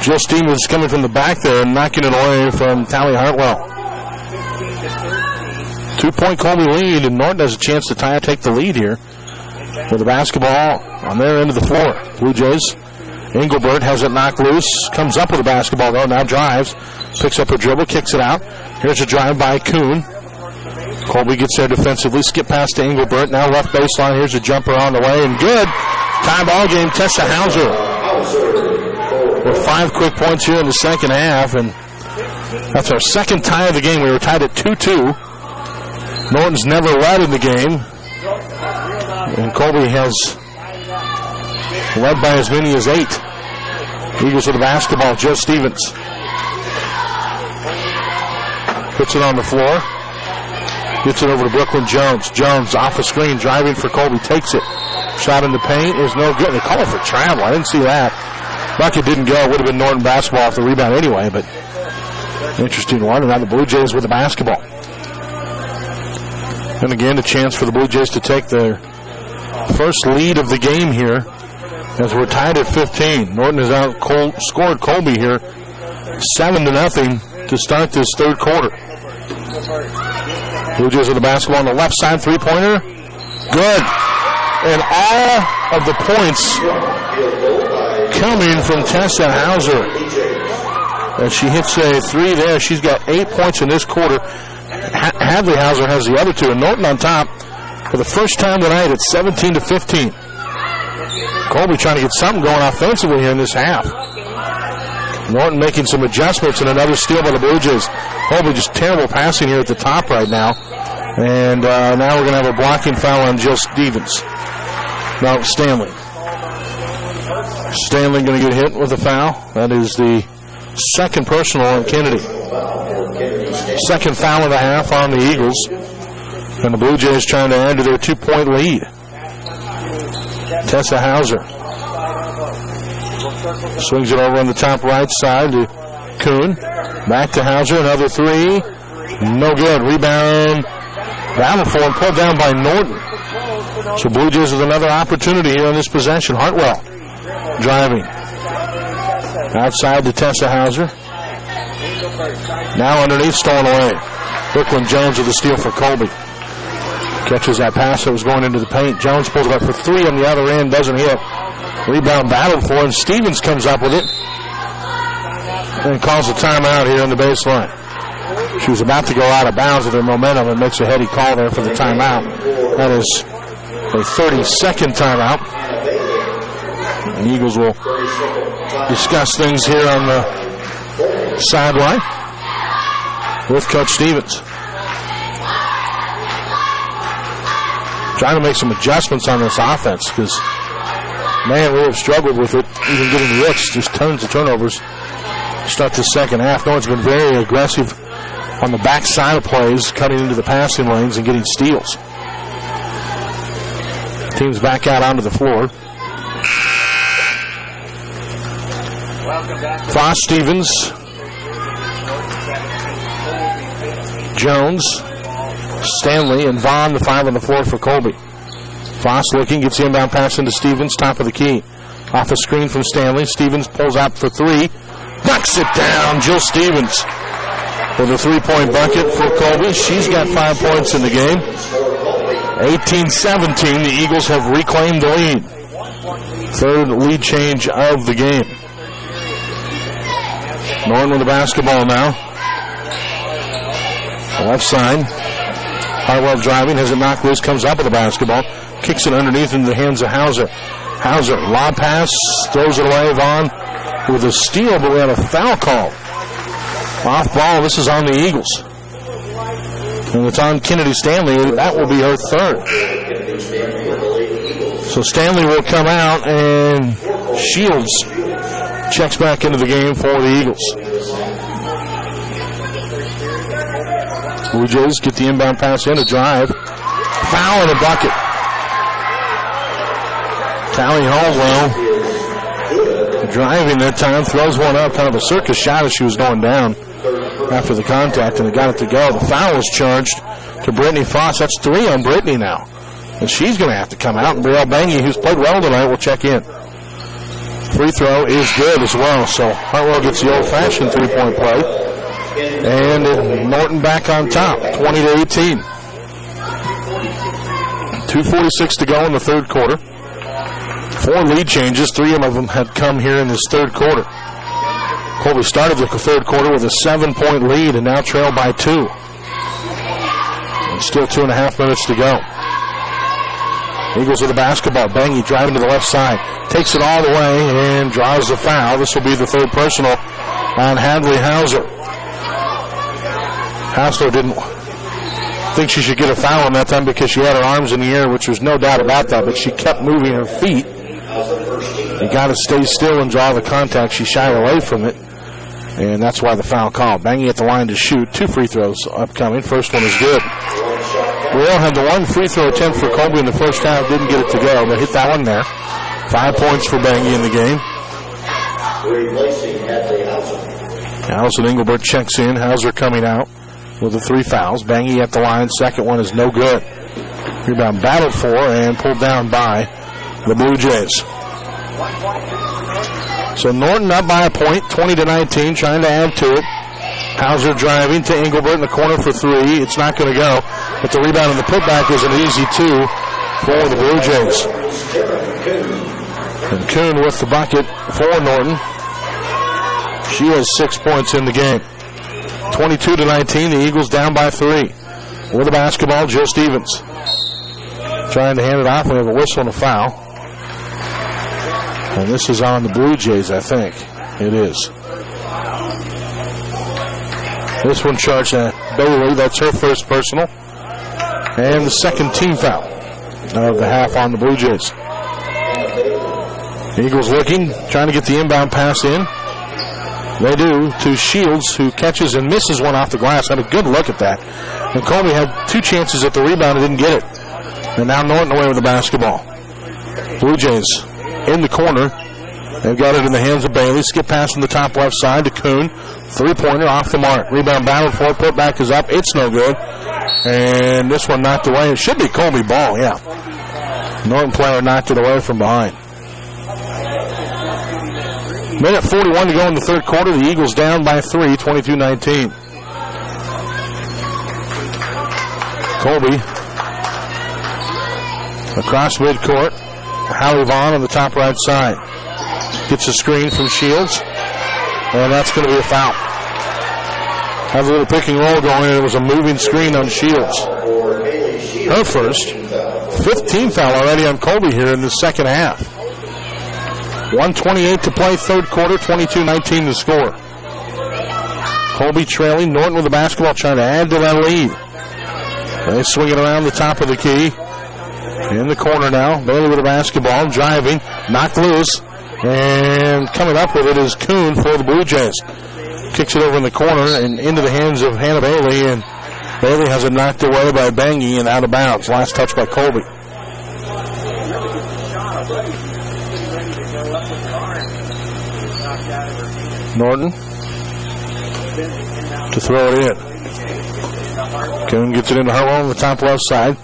Jill Stevens coming from the back there and knocking it away from Tally Hartwell. 2-point Colby lead, and Norton has a chance to take the lead here with the basketball on their end of the floor. Blue Jays. Engelbert has it knocked loose. Comes up with the basketball, though. Now drives. Picks up her dribble. Kicks it out. Here's a drive by Kuhn. Colby gets there defensively. Skip pass to Engelbert. Now left baseline. Here's a jumper on the way, and good. Tie ball game. Tessa Hauser with 5 quick points here in the second half, and that's our second tie of the game. We were tied at 2-2. Norton's never led in the game, and Colby has led by as many as 8. Eagles with the basketball. Joe Stevens Puts it on the floor. Gets it over to Brooklyn Jones. Jones off the screen, driving for Colby. Takes it. Shot in the paint is no good. They call it for travel. I didn't see that. Bucket didn't go. Would have been Norton basketball off the rebound anyway, but interesting one. And now the Blue Jays with the basketball. And again, a chance for the Blue Jays to take their first lead of the game here as we're tied at 15. Norton has outscored Colby here 7-0 to start this third quarter. Blue Jays with the basketball on the left side, three-pointer. Good. And all of the points coming from Tessa Hauser. As she hits a three there, she's got 8 points in this quarter. Hadley Hauser has the other two, and Norton on top for the first time tonight at 17-15. Colby trying to get something going offensively here in this half. Norton making some adjustments, and another steal by the Blue Jays. Colby just terrible passing here at the top right now. And now we're going to have a blocking foul on Jill Stevens. No, Stanley. Stanley going to get hit with a foul. That is the second personal on Kennedy. Second foul of the half on the Eagles. And the Blue Jays trying to add to their 2-point lead. Tessa Hauser swings it over on the top right side to Kuhn. Back to Hauser, another three. No good. Rebound. Battle for and pulled down by Norton. So Blue Jays with another opportunity here on this possession. Hartwell driving. Outside to Tessa Hauser. Now underneath, stolen away. Brooklyn Jones with the steal for Colby. Catches that pass that was going into the paint. Jones pulls it up for three on the other end. Doesn't hit. Rebound battled for, and Stevens comes up with it. And calls a timeout here on the baseline. She was about to go out of bounds with her momentum and makes a heady call there for the timeout. That is a 30-second timeout. And the Eagles will discuss things here on the sideline with Coach Stevens. Trying to make some adjustments on this offense because, man, we have struggled with it, even getting looks. Just tons of turnovers. Start the second half. Norton's been very aggressive on the backside of plays, cutting into the passing lanes and getting steals. Team's back out onto the floor. Foss, Stevens, Jones, Stanley, and Vaughn, the five on the floor for Colby. Foss looking, gets the inbound pass into Stevens, top of the key. Off a screen from Stanley. Stevens pulls out for three. Knocks it down. Jill Stevens with a three-point bucket for Colby. She's got 5 points in the game. 18-17. The Eagles have reclaimed the lead. Third lead change of the game. Norton with the basketball now. Left side. Hartwell driving, has it knocked loose, comes up with the basketball. Kicks it underneath into the hands of Hauser. Hauser, lob pass, throws it away. Vaughn with a steal, but we have a foul call. Off ball, this is on the Eagles. And it's on Kennedy Stanley. That will be her third. So Stanley will come out, and Shields checks back into the game for the Eagles. Blue Jays get the inbound pass in, a drive. Foul and a bucket. Callie Hallwell driving that time, throws one up, kind of a circus shot as she was going down after the contact, and it got it to go. The foul was charged to Brittany Foss. That's three on Brittany now. And she's going to have to come out, and Brielle Bangy, who's played well tonight, will check in. Free throw is good as well, so Hartwell gets the old-fashioned three-point play. And Norton back on top, 20-18. 2:46 to go in the third quarter. 4 lead changes, 3 of them had come here in this third quarter. Colby started the third quarter with a 7-point lead and now trailed by 2. And still 2.5 minutes to go. Eagles with the basketball. Bangy driving to the left side. Takes it all the way and draws the foul. This will be the third personal on Hadley Hauser. Hausler didn't think she should get a foul on that time because she had her arms in the air, which was no doubt about that, but she kept moving her feet. You got to stay still and draw the contact. She shied away from it. And that's why the foul call. Bangy at the line to shoot. 2 free throws upcoming. First one is good. We all had the 1 free throw attempt for Colby in the first half. Didn't get it to go, but hit that one there. 5 points for Bangy in the game. Allison Engelbert checks in. Hauser coming out with the 3 fouls. Bangy at the line. Second one is no good. Rebound battled for and pulled down by the Blue Jays. So Norton up by a point, 20-19, trying to add to it. Hauser driving to Engelbert in the corner for 3. It's not going to go. But the rebound and the putback is an easy 2 for the Blue Jays. And Kuhn with the bucket for Norton. She has 6 points in the game. 22-19, the Eagles down by 3. With the basketball, Joe Stevens trying to hand it off. We have a whistle and a foul. And this is on the Blue Jays, I think. It is. This one charged Bailey. That's her first personal. And the second team foul of the half on the Blue Jays. The Eagles looking, trying to get the inbound pass in. They do to Shields, who catches and misses one off the glass. Had a good look at that. And Colby had 2 chances at the rebound and didn't get it. And now Norton away with the basketball. Blue Jays in the corner. They've got it in the hands of Bailey. Skip pass from the top left side to Kuhn. 3-pointer off the mark. Rebound battled for. Putback is up. It's no good. And this one knocked away. It should be Colby ball, yeah. Norton player knocked it away from behind. Minute 41 to go in the third quarter. The Eagles down by 3, 22-19. Colby across midcourt. Hallie Vaughn on the top right side. Gets a screen from Shields. And that's going to be a foul. Has a little pick and roll going, and it was a moving screen on Shields. Her first. 15th foul already on Colby here in the second half. 1:28 to play, third quarter, 22-19 the score. Colby trailing. Norton with the basketball trying to add to that lead. They swing it around the top of the key. In the corner now. Bailey with the basketball, driving, knocked loose. And coming up with it is Kuhn for the Blue Jays. Kicks it over in the corner and into the hands of Hannah Bailey. And Bailey has it knocked away by Bangy and out of bounds. Last touch by Colby. Norton to throw it in. Kuhn gets it into her on the top left side.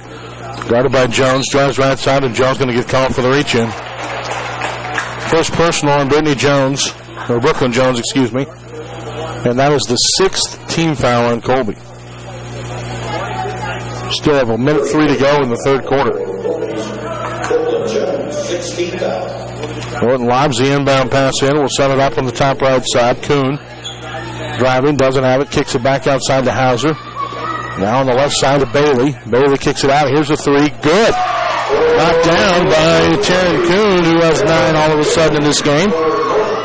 Guarded by Jones. Drives right side, and Jones going to get called for the reach-in. First personal on Brittany Jones, or Brooklyn Jones, excuse me. And that is the 6th team foul on Colby. Still have a minute 3 to go in the third quarter. Norton lobs the inbound pass in. Will set it up on the top right side. Kuhn driving, doesn't have it. Kicks it back outside to Hauser. Now on the left side of Bailey. Bailey kicks it out. Here's a 3. Good. Knocked down by Taryn Kuhn, who has 9 all of a sudden in this game.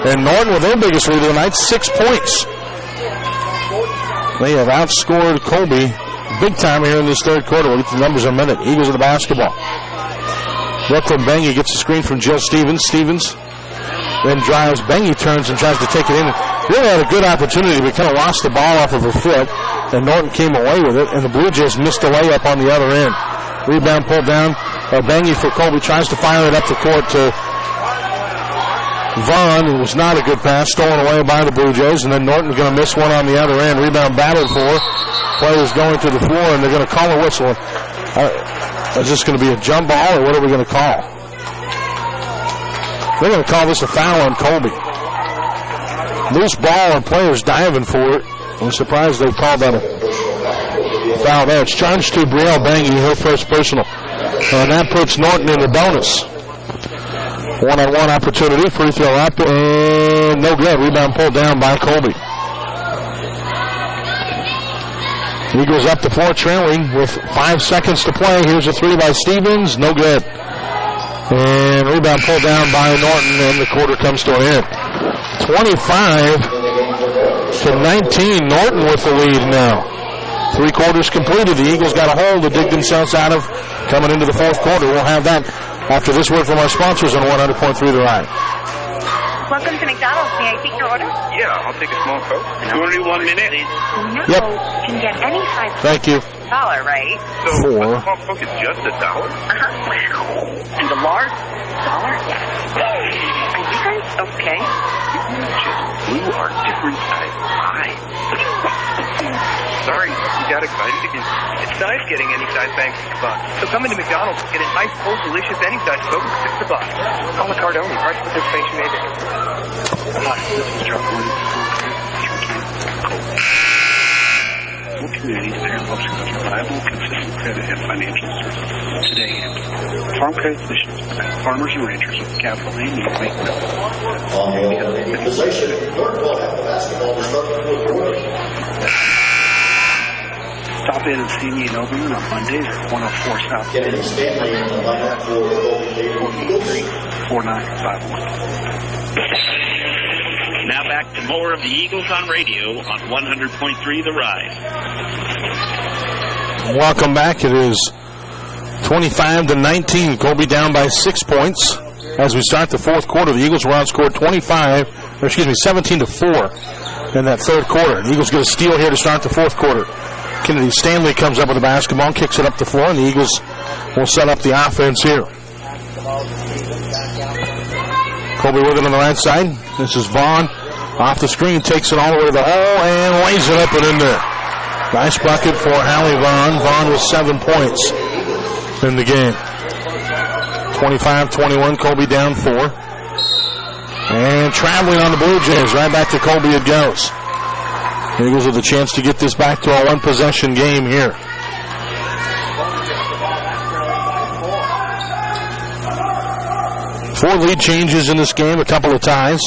And Norton with their biggest lead of the night, 6 points. They have outscored Colby big time here in this third quarter. We'll get the numbers in a minute. Eagles with the basketball. Brooklyn Bangy gets a screen from Jill Stevens. Stevens then drives. Bangy turns and tries to take it in. Really had a good opportunity, but kind of lost the ball off of her foot. And Norton came away with it, and the Blue Jays missed a layup on the other end. Rebound pulled down. Bangy for Colby tries to fire it up the court to Vaughn. It was not a good pass, stolen away by the Blue Jays, and then Norton's going to miss one on the other end. Rebound battled for. Players going to the floor, and they're going to call a whistle. Is this going to be a jump ball, or what are we going to call? They're going to call this a foul on Colby. Loose ball and players diving for it. I'm surprised they called that a foul there. It's charged to Brielle Bangy, her first personal. And that puts Norton in the bonus. One-on-one opportunity, free throw up, and no good. Rebound pulled down by Colby. Eagles up the floor trailing with 5 seconds to play. Here's a 3 by Stevens, no good. And rebound pulled down by Norton, and the quarter comes to an end. 25-19, Norton with the lead now. 3 quarters completed. The Eagles got a hole to dig themselves out of coming into the fourth quarter. We'll have that after this word from our sponsors on 100.3 The Ride. Welcome to McDonald's. May I take your order? Yeah, I'll take a small Coke. You want to do 1 minute? No. Yep. You can get any size. Thank you. $1, right? So, $4. a small Coke is just $1? Uh-huh. And the large? $1? Yes. Are you guys okay? Blue are different size pies. Sorry, you got excited again. It's nice getting any size bang for $6. So come into McDonald's and get a nice, cold, delicious any size Coke for $6. A la carte only. Price participation may vary. Hi, this is Chuck Williams. Full communities there helps you with reliable, consistent credit and financial services. Today, Farm Credit Solutions protect farmers and ranchers with capital they need to make money. On the opening possession, Norton will have the basketball to start the quarter. Stop in and see me in Overland on Mondays at 104 South. Kennedy Stanley in the lineup for the Colby Eagles. 4951. Now back to more of the Eagles on radio on 100.3 The Ride. Welcome back. It is 25-19. Colby down by 6 points. As we start the fourth quarter, the Eagles were outscored 17-4 in that third quarter. The Eagles get a steal here to start the fourth quarter. Kennedy Stanley comes up with the basketball, kicks it up the floor, and the Eagles will set up the offense here. Colby with it on the right side. This is Vaughn. Off the screen, takes it all the way to the hole, and lays it up and in there. Nice bucket for Hallie Vaughn. Vaughn with 7 points in the game. 25-21, Colby down 4. And traveling on the Blue Jays, right back to Colby it goes. The Eagles with a chance to get this back to a one-possession game here. Four lead changes in this game, a couple of ties.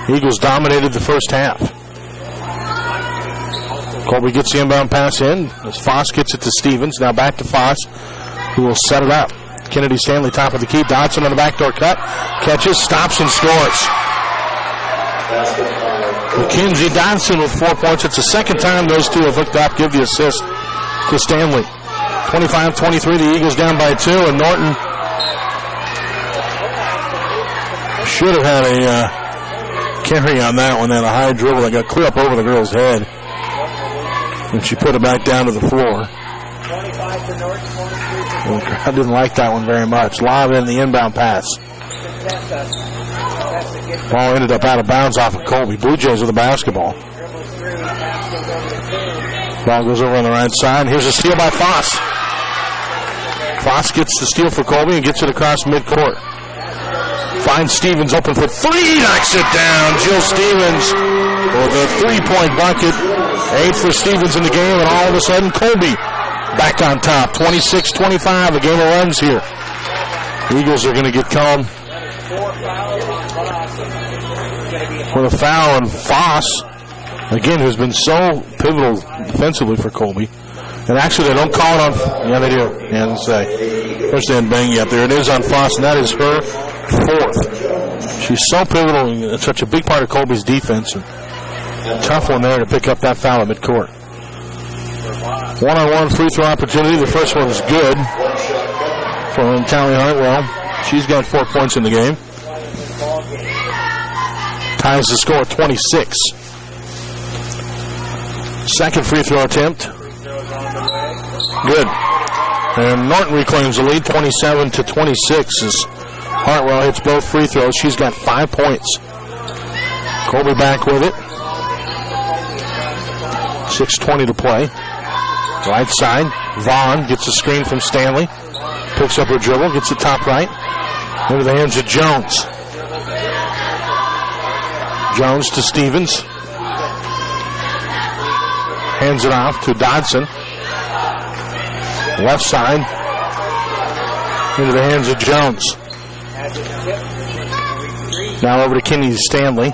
Eagles dominated the first half. Colby gets the inbound pass in as Foss gets it to Stevens. Now back to Foss, who will set it up. Kennedy Stanley, top of the key. Dodson on the backdoor cut. Catches, stops, and scores. Mackenzie Dodson with 4 points. It's the second time those two have hooked up. Give the assist to Stanley. 25-23, the Eagles down by 2, and Norton should have had a carry on that one. They had a high dribble that got clear up over the girl's head, and she put it back down to the floor. The crowd didn't like that one very much. Lob in the inbound pass. Ball ended up out of bounds off of Colby. Blue Jays with the basketball. Ball goes over on the right side. Here's a steal by Foss. Foss gets the steal for Colby and gets it across midcourt. Finds Stevens open for three. Knocks it down. Jill Stevens with a 3-point bucket. 8 for Stevens in the game, and all of a sudden Colby back on top. 26-25. A game of runs here. The Eagles are going to get called for the foul, and Foss, again, who's been so pivotal defensively for Colby. And actually, they don't call it on. Yeah, they do. Yeah, let's say. First they didn't bang yet. There it is on Foss, and that is her 4th. She's so pivotal and such a big part of Colby's defense. And tough one there to pick up that foul at midcourt. One-on-one free throw opportunity. The first one is good from Tally Hartwell. She's got 4 points in the game. Ties the score at 26. Second free throw attempt. Good. And Norton reclaims the lead, 27-26, as Hartwell hits both free throws. She's got 5 points. Colby back with it. 6:20 to play. Right side. Vaughn gets a screen from Stanley. Picks up her dribble, gets it top right. Into the hands of Jones. Jones to Stevens. Hands it off to Dodson. Left side. Into the hands of Jones. Now over to Kennedy Stanley.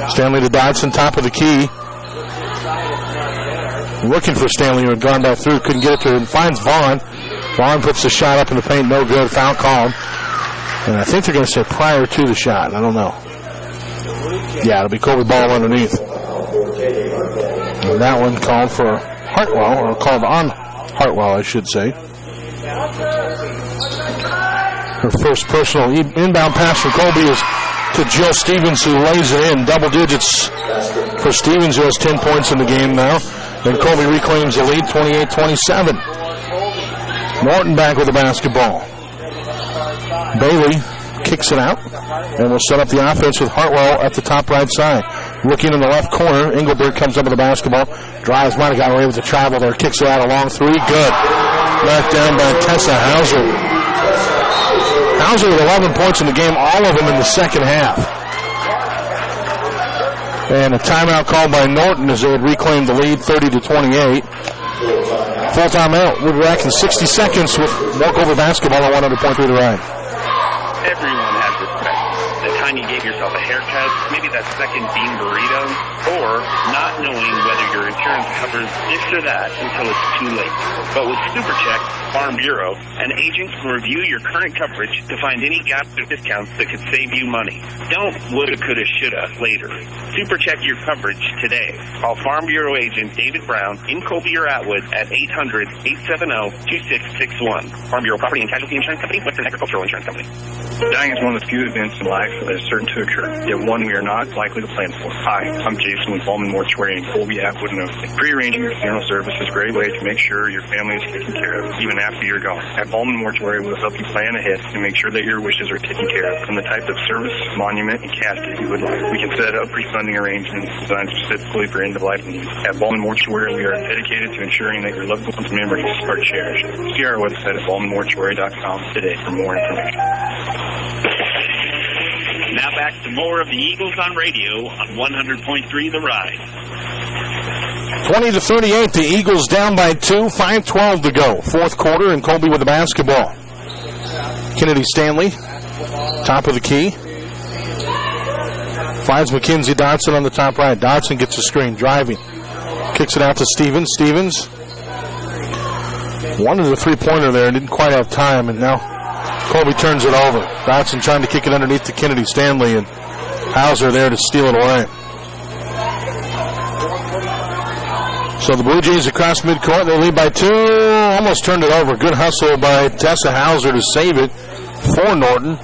Stanley to Dodson, top of the key. Looking for Stanley, who had gone back through, couldn't get it to him. Finds Vaughn. Vaughn puts the shot up in the paint, no good. Foul called. And I think they're going to say prior to the shot. I don't know. Yeah, it'll be Colby ball underneath. And that one called for Hartwell, or called on Hartwell, I should say. Her first personal inbound pass from Colby is to Jill Stevens, who lays it in. Double digits for Stevens, who has 10 points in the game now. And Colby reclaims the lead, 28-27. Norton back with the basketball. Bailey kicks it out, and will set up the offense with Hartwell at the top right side. Looking in the left corner, Engelbert comes up with the basketball. Drives, might have got away with the travel there. Kicks it out, a long three. Good. Knocked down by Tessa Hauser. Hauser with 11 points in the game, all of them in the second half. And a timeout called by Norton as they had reclaimed the lead, 30-28. Full timeout. We'll be back in 60 seconds with walkover basketball on 100.3 The Ride. Everyone has respect. The time you gave yourself a haircut, maybe that second bean burrito, or not knowing whether your insurance covers this or that until it's too late. But with SuperCheck Farm Bureau, an agent can review your current coverage to find any gaps or discounts that could save you money. Don't woulda, coulda, shoulda later. SuperCheck your coverage today. Call Farm Bureau agent David Brown in Colby or Atwood at 800-870-2661. Farm Bureau Property and Casualty Insurance Company, Western Agricultural Insurance Company. Dying is one of the few events in life that is certain to occur, yet one we are not likely to plan for. Hi, I'm Jason with Ballman Mortuary in Colby, Atwood, and Oakley. Pre-arranging your funeral service is a great way to make sure your family is taken care of, even after you're gone. At Ballman Mortuary, we'll help you plan ahead and make sure that your wishes are taken care of, from the type of service, monument, and casket you would like. We can set up pre-funding arrangements designed specifically for end-of-life needs. At Ballman Mortuary, we are dedicated to ensuring that your loved one's memories are cherished. See our website at ballmanmortuary.com today for more information. Now back to more of the Eagles on radio on 100.3 The Ride. 20-38, the Eagles down by 2, 5:12 to go. Fourth quarter, and Colby with the basketball. Kennedy Stanley, top of the key. Finds Mackenzie Dodson on the top right. Dodson gets a screen, driving. Kicks it out to Stevens. Stevens wanted a three-pointer there and didn't quite have time, and now Colby turns it over. Dodson trying to kick it underneath to Kennedy Stanley, and Hauser there to steal it away. So the Blue Jays across midcourt, they lead by 2, almost turned it over. Good hustle by Tessa Hauser to save it for Norton.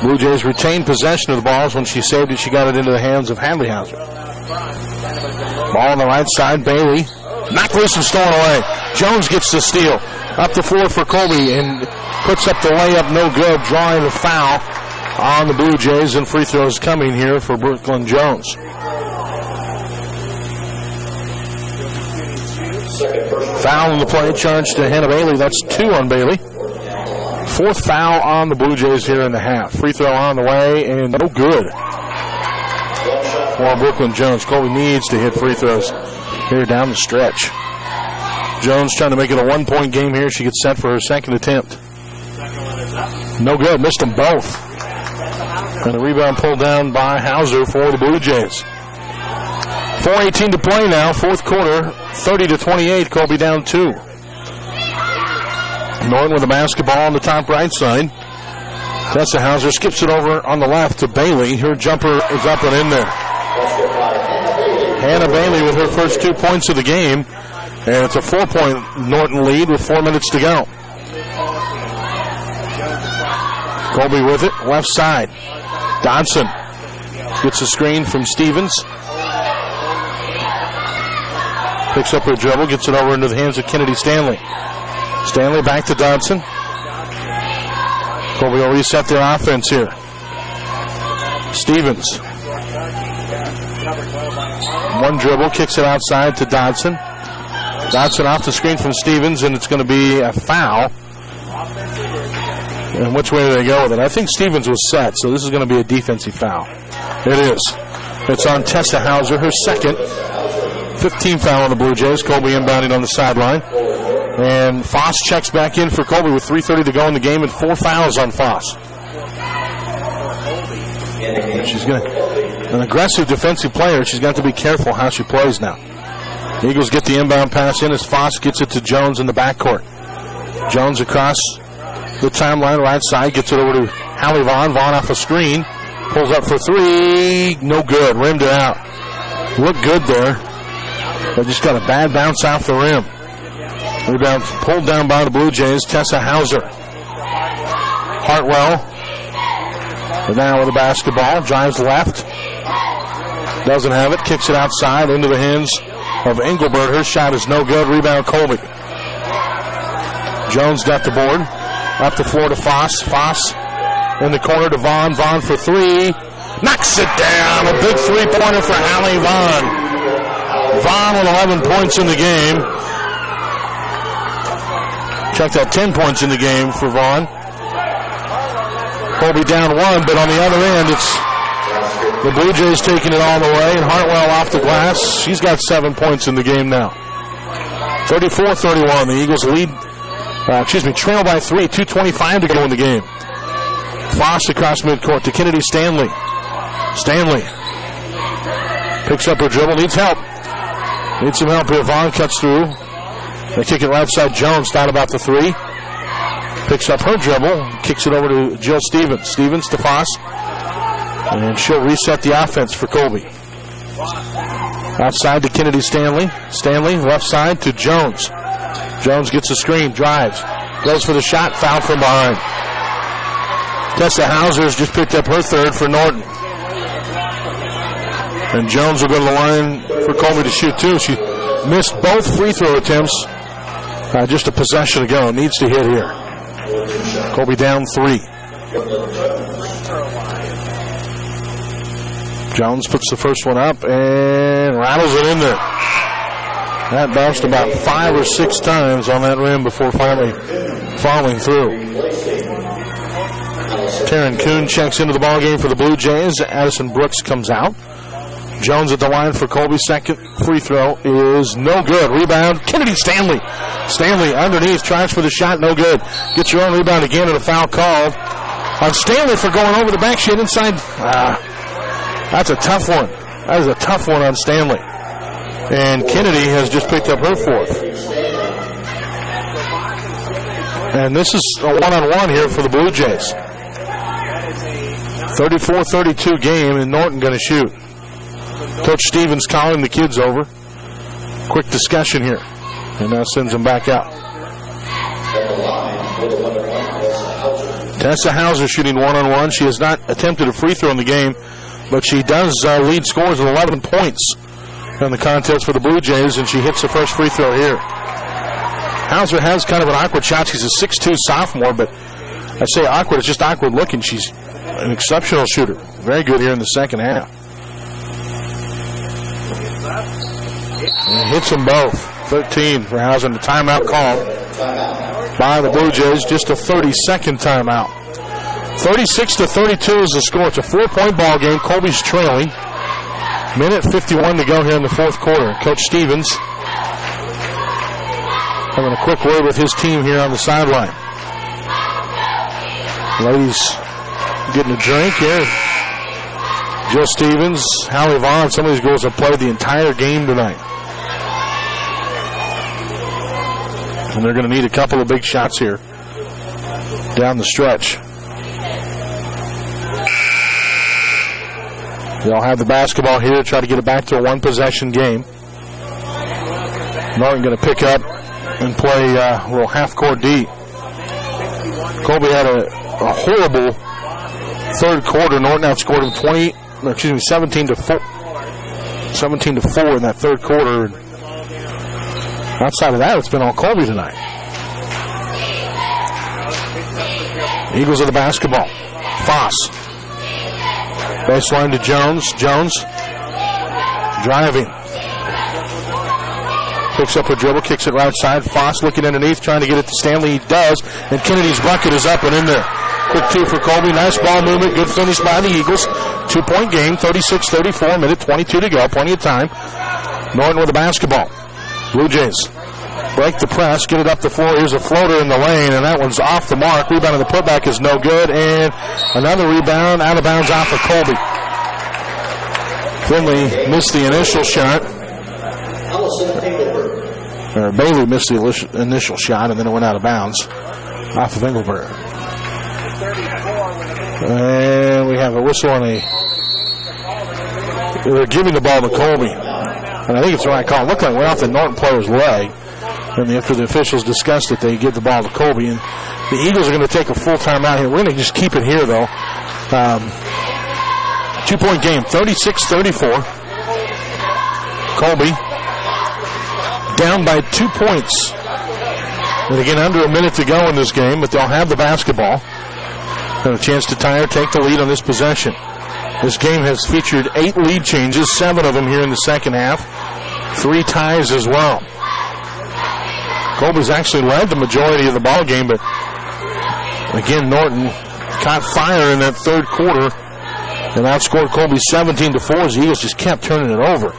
Blue Jays retained possession of the balls. When she saved it, she got it into the hands of Hadley Hauser. Ball on the right side, Bailey. Knocked loose and stolen away. Jones gets the steal. Up the floor for Colby and puts up the layup, no good, drawing the foul on the Blue Jays, and free throws coming here for Brooklyn Jones. Foul in the play, charged to Hannah Bailey. That's 2 on Bailey. Fourth foul on the Blue Jays here in the half. Free throw on the way, and no good for Brooklyn Jones. Colby needs to hit free throws here down the stretch. Jones trying to make it a 1-point game here. She gets set for her second attempt. No good. Missed them both. And the rebound pulled down by Hauser for the Blue Jays. 4:18 to play now. Fourth quarter. 30-28. Colby down 2. Norton with the basketball on the top right side. Tessa Hauser skips it over on the left to Bailey. Her jumper is up and in there. Hannah Bailey with her first 2 points of the game. And it's a 4-point Norton lead with 4 minutes to go. Colby with it, left side. Dodson gets a screen from Stevens. Picks up her dribble, gets it over into the hands of Kennedy Stanley. Stanley back to Dodson. Colby will reset their offense here. Stevens. One dribble, kicks it outside to Dodson. Dodson off the screen from Stevens, and it's going to be a foul. And which way do they go with it? I think Stevens was set, so this is going to be a defensive foul. It is. It's on Tessa Hauser, her second. 15 foul on the Blue Jays. Colby inbounding on the sideline. And Foss checks back in for Colby with 3:30 to go in the game and 4 fouls on Foss. She's an aggressive defensive player. She's got to be careful how she plays now. The Eagles get the inbound pass in as Foss gets it to Jones in the backcourt. Jones across the timeline, right side, gets it over to Hallie Vaughn. Vaughn off a screen. Pulls up for 3. No good. Rimmed it out. Looked good there. But just got a bad bounce off the rim. Rebound pulled down by the Blue Jays. Tessa Hauser. Hartwell now with the basketball. Drives left. Doesn't have it. Kicks it outside into the hands of Engelbert. Her shot is no good. Rebound Colby. Jones got the board. Up the floor to Foss. Foss in the corner to Vaughn. Vaughn for three. Knocks it down. A big three-pointer for Allie Vaughn. Vaughn with 11 points in the game. Check that, 10 points in the game for Vaughn. Colby down one, but on the other end, it's the Blue Jays taking it all the way, and Hartwell off the glass. She's got 7 points in the game now. 34-31. The Eagles lead, trail by 3. 2:25 to go in the game. Foss across midcourt to Kennedy Stanley. Stanley picks up her dribble, needs help. Needs some help here. Vaughn cuts through. They kick it right side. Jones thought about the three. Picks up her dribble, kicks it over to Jill Stevens. Stevens to Foss. And she'll reset the offense for Colby. Outside to Kennedy Stanley. Stanley, left side to Jones. Jones gets a screen, drives. Goes for the shot, foul from behind. Tessa Hauser's just picked up her third for Norton. And Jones will go to the line for Colby to shoot too. She missed both free throw attempts just a possession ago. Needs to hit here. Colby down 3. Jones puts the first one up and rattles it in there. That bounced about 5 or 6 times on that rim before finally falling through. Taryn Kuhn checks into the ballgame for the Blue Jays. Addison Brooks comes out. Jones at the line for Colby. Second free throw is no good. Rebound, Kennedy Stanley. Stanley underneath, tries for the shot, no good. Gets your own rebound again and a foul called on Stanley for going over the back. She hit inside. That's a tough one. That is a tough one on Stanley. And Kennedy has just picked up her fourth. And this is a one-on-one here for the Blue Jays. 34-32 game, and Norton going to shoot. Coach Stevens calling the kids over. Quick discussion here. And now sends them back out. Tessa Hauser shooting one-on-one. She has not attempted a free throw in the game, but she does lead scores with 11 points in the contest for the Blue Jays, and she hits the first free throw here. Hauser has kind of an awkward shot. She's a 6'2 sophomore, but I say awkward, it's just awkward looking. She's an exceptional shooter. Very good here in the second half. And hits them both. 13 for Hauser. The timeout called by the Blue Jays. Just a 30-second timeout. 36-32 is the score. It's a 4-point ball game. Colby's trailing. Minute 51 to go here in the fourth quarter. Coach Stevens having a quick word with his team here on the sideline. Ladies getting a drink here. Jill Stevens, Hallie Vaughn, some of these girls have played the entire game tonight. And they're going to need a couple of big shots here down the stretch. They'll have the basketball here, try to get it back to a one-possession game. Norton going to pick up and play a little half-court D. Colby had a horrible third quarter. Norton outscored him 17 to 4 in that third quarter. Outside of that, it's been all Colby tonight. Eagles of the basketball. Foss. Baseline to Jones. Jones driving. Picks up her dribble, kicks it right side. Foss looking underneath, trying to get it to Stanley. He does, and Kennedy's bucket is up and in there. Quick two for Colby. Nice ball movement. Good finish by the Eagles. 2-point game, 36-34, minute 22 to go. Plenty of time. Norton with the basketball. Blue Jays break the press, get it up the floor. Here's a floater in the lane, and that one's off the mark. Rebound of the putback is no good, and another rebound out of bounds off of Colby. Finley missed the initial shot. Bailey missed the initial shot, and then it went out of bounds off of Engelbert. And we have a whistle on they're giving the ball to Colby. And I think it's the right call. It looked like it went off the Norton player's leg. And after the officials discussed it, they give the ball to Colby. And The Eagles are going to take a full timeout here. We're going to just keep it here, though. 2-point game, 36-34. Colby down by 2 points. And again, under a minute to go in this game, but they'll have the basketball. And a chance to tie or take the lead on this possession. This game has featured 8 lead changes, 7 of them here in the second half. 3 ties as well. Colby's actually led the majority of the ball game, but again, Norton caught fire in that third quarter and outscored Colby 17-4 as the Eagles just kept turning it over.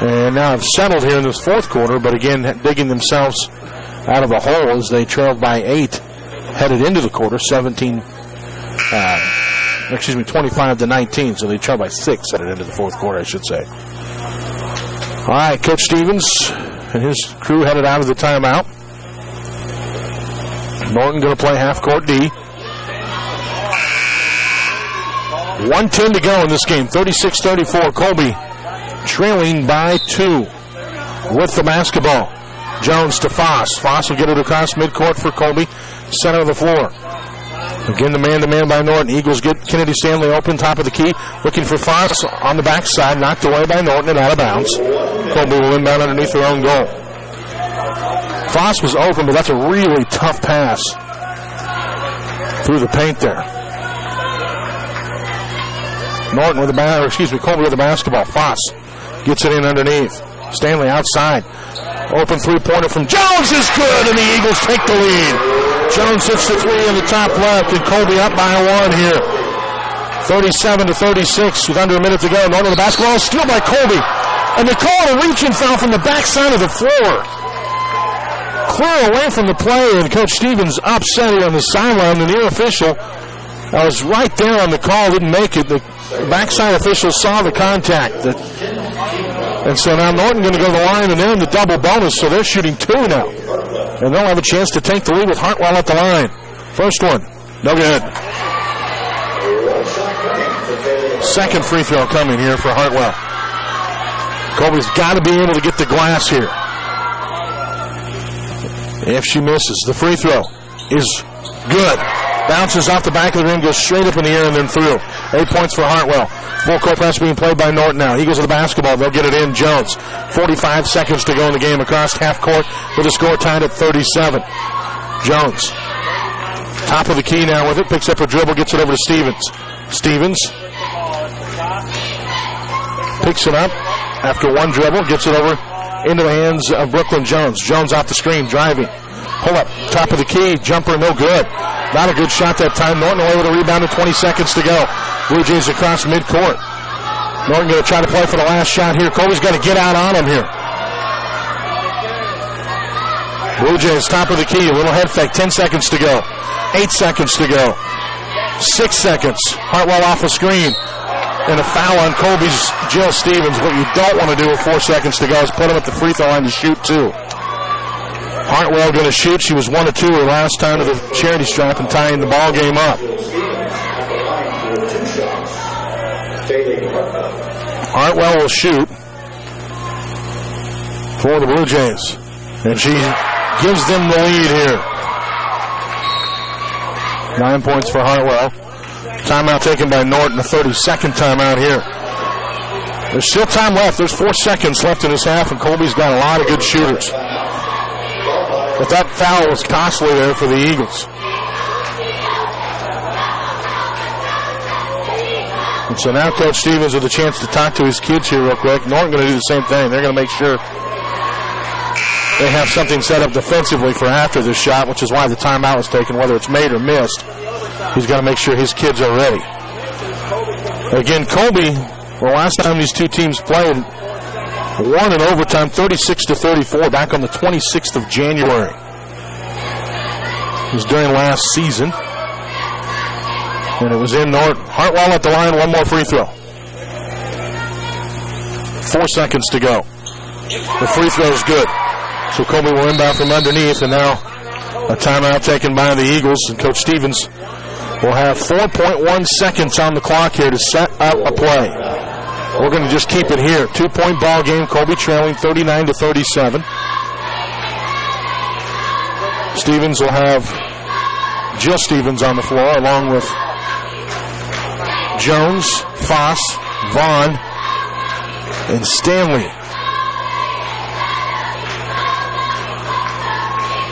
And now have settled here in this fourth quarter, but again, digging themselves out of a hole as they trailed by 8 headed into the quarter, 25-19, so they trailed by 6 headed into the fourth quarter, I should say. All right, Coach Stevens and his crew headed out of the timeout. Norton going to play half-court D. 1:10 to go in this game, 36-34. Colby trailing by 2 with the basketball. Jones to Foss. Foss will get it across midcourt for Colby, center of the floor. Again, the man-to-man by Norton. Eagles get Kennedy Stanley open, top of the key, looking for Foss on the backside, knocked away by Norton and out of bounds. Colby will inbound underneath their own goal. Foss was open, but that's a really tough pass through the paint there. Norton with the Colby with the basketball. Foss gets it in underneath. Stanley outside. Open three-pointer from Jones is good, and the Eagles take the lead. Jones hits the three in the top left, and Colby up by 1 here. 37-36 with under a minute to go. Norton with the basketball, steal by Colby. And they call it a reach-in foul from the backside of the floor. Clear away from the play, and Coach Stevens upset it on the sideline. The near official was right there on the call, didn't make it. The backside official saw the contact. And so now Norton going to go to the line, and they're in the double bonus, so they're shooting 2 now. And they'll have a chance to take the lead with Hartwell at the line. First one, no good. Second free throw coming here for Hartwell. Colby's got to be able to get the glass here. If she misses, the free throw is good. Bounces off the back of the rim, goes straight up in the air and then through. 8 points for Hartwell. Full court press being played by Norton now. Eagles with the basketball. They'll get it in. Jones. 45 seconds to go in the game across half court with the score tied at 37. Jones. Top of the key now with it. Picks up a dribble. Gets it over to Stevens. Stevens. Picks it up after one dribble. Gets it over into the hands of Brooklyn Jones. Jones off the screen. Driving. Pull up. Top of the key. Jumper. No good. Not a good shot that time. Norton away with a rebound with 20 seconds to go. Blue Jays across midcourt. Norton going to try to play for the last shot here. Colby's got to get out on him here. Blue Jays top of the key. A little head fake. 10 seconds to go. 8 seconds to go. 6 seconds. Hartwell off the screen. And a foul on Colby's Jill Stevens. What you don't want to do with 4 seconds to go is put him at the free throw line to shoot 2. Hartwell going to shoot. She was 1 of 2 her last time to the charity stripe and tying the ball game up. Hartwell will shoot for the Blue Jays. And she gives them the lead here. 9 points for Hartwell. Timeout taken by Norton, the 32nd timeout here. There's still time left. There's 4 seconds left in this half, and Colby's got a lot of good shooters. But that foul was costly there for the Eagles. And so now Coach Stevens with a chance to talk to his kids here real quick. Norton going to do the same thing. They're going to make sure they have something set up defensively for after this shot, which is why the timeout was taken, whether it's made or missed. He's got to make sure his kids are ready. Again, Colby, well, last time these two teams played, won in overtime 36-34 back on the 26th of January. It was during last season. And it was in Norton. Hartwell at the line, one more free throw. 4 seconds to go. The free throw is good. So Colby will inbound from underneath, and now a timeout taken by the Eagles, and Coach Stevens will have 4.1 seconds on the clock here to set up a play. We're going to just keep it here. 2-point ball game. Colby trailing 39-37. Stevens will have Jill Stevens on the floor, along with Jones, Foss, Vaughn, and Stanley.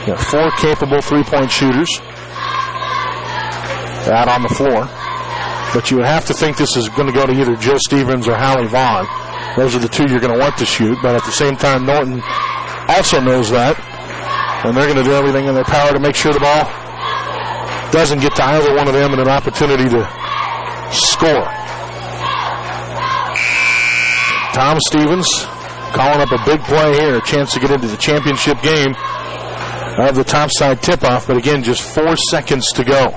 Got 4 capable three-point shooters out on the floor. But you would have to think this is going to go to either Jill Stevens or Hallie Vaughn. Those are the two you're going to want to shoot. But at the same time, Norton also knows that. And they're going to do everything in their power to make sure the ball doesn't get to either one of them and an opportunity to score. Tom Stevens calling up a big play here, a chance to get into the championship game of the topside tip-off. But again, just 4 seconds to go.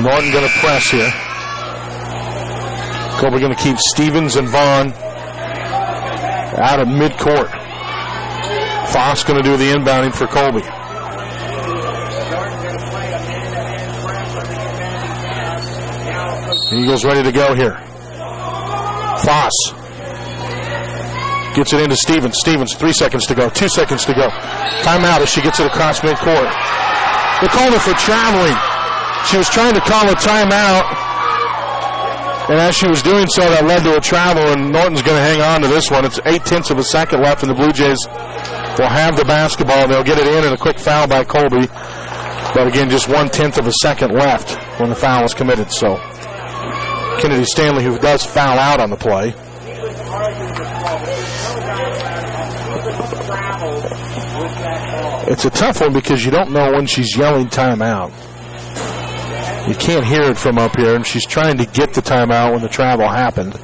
Norton going to press here. Colby going to keep Stevens and Vaughn out of midcourt. Foss going to do the inbounding for Colby. Eagles ready to go here. Foss gets it into Stevens. Stevens, 3 seconds to go, 2 seconds to go. Timeout as she gets it across midcourt. They called her for traveling. She was trying to call a timeout, and as she was doing so, that led to a travel, and Norton's going to hang on to this one. It's 0.8 of a second left, and the Blue Jays will have the basketball. They'll get it in, and a quick foul by Colby. But again, just 0.1 of a second left when the foul was committed. So Kennedy Stanley, who does foul out on the play. It's a tough one because you don't know when she's yelling timeout. You can't hear it from up here, and she's trying to get the timeout when the travel happened.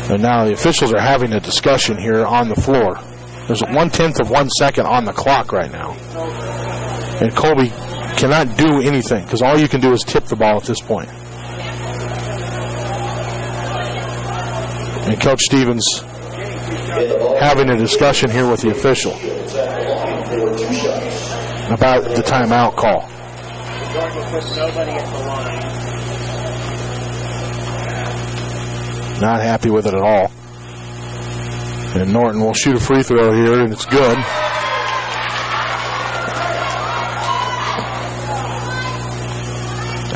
And now the officials are having a discussion here on the floor. There's 0.1 of 1 second on the clock right now. And Colby cannot do anything because all you can do is tip the ball at this point. And Coach Stevens having a discussion here with the official about the timeout call. Not happy with it at all. And Norton will shoot a free throw here, and it's good.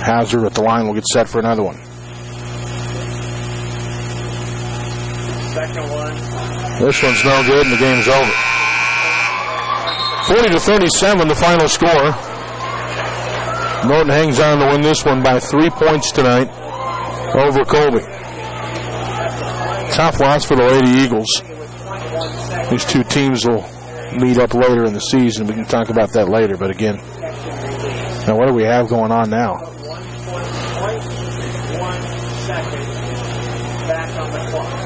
Hazard at the line will get set for another one. Second one. This one's no good, and the game's over. 40-37, the final score. Norton hangs on to win this one by 3 points tonight over Colby. Tough loss for the Lady Eagles. These two teams will meet up later in the season. We can talk about that later, but again, now what do we have going on now? 1.1 second back on the clock.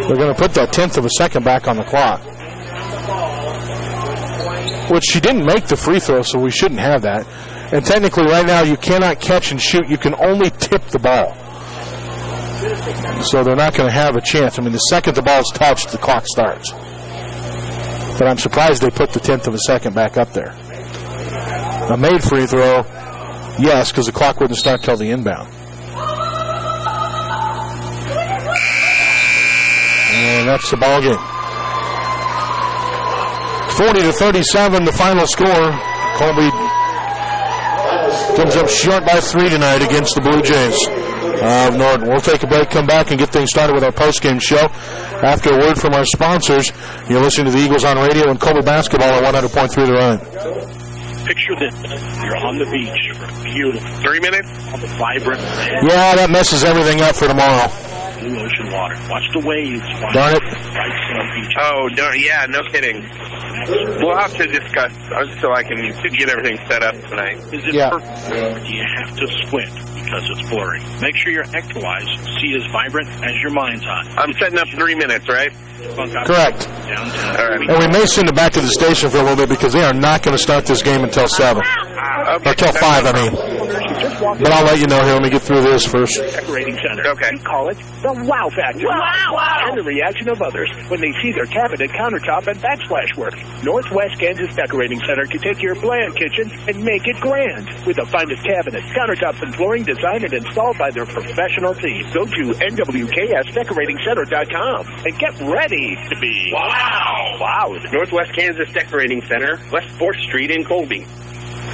They're going to put that 0.1 of a second back on the clock. Which she didn't make the free throw, so we shouldn't have that. And technically right now you cannot catch and shoot. You can only tip the ball. So they're not going to have a chance. I mean, the second the ball's touched, the clock starts. But I'm surprised they put the 0.1 of a second back up there. A made free throw, yes, because the clock wouldn't start till the inbound. And that's the ball game. 40-37, the final score. Colby comes up short by 3 tonight against the Blue Jays of Norton. We'll take a break, come back, and get things started with our postgame show. After a word from our sponsors, you're listening to the Eagles on Radio and Colby Basketball at 100.3 The Run. Picture this. You're on the beach for a beautiful 3 minutes. Vibrant. Yeah, that messes everything up for tomorrow. Blue ocean water. Watch the waves. Darn it. Oh, yeah, no kidding. We'll have to discuss so I can get everything set up tonight. Is it perfect? Or do you have to squint because it's blurry? Make sure your extra eyes see as vibrant as your mind's eye. I'm setting up 3 minutes, right? Correct. Right. And we may send it back to the station for a little bit because they are not going to start this game until 7. Okay. Until 5, I mean. walk. But I'll let you know here. Let me get through this first. Decorating Center. Okay. We call it the wow factor. Wow. And the reaction of others when they see their cabinet, countertop, and backsplash work. Northwest Kansas Decorating Center can take your bland kitchen and make it grand. With the finest cabinets, countertops, and flooring designed and installed by their professional team. Go to nwksdecoratingcenter.com and get ready to be wow. Northwest Kansas Decorating Center, West 4th Street in Colby.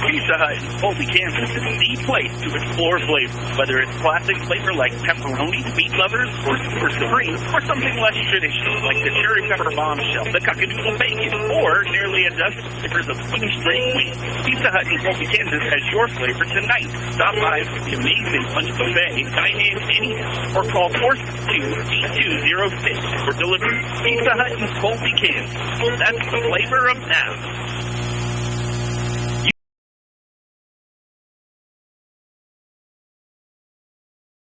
Pizza Hut in Colby, Kansas is the place to explore flavor. Whether it's classic flavor like pepperoni, meat lovers, or super supreme, or something less traditional like the cherry pepper bombshell, the cockadoodle bacon, or nearly a dozen flavors of sweet straight wheat. Pizza Hut in Colby, Kansas has your flavor tonight. Stop by the amazing lunch buffet, dine in anytime, or call 462-8206 for delivery. Pizza Hut in Colby, Kansas. That's the flavor of now.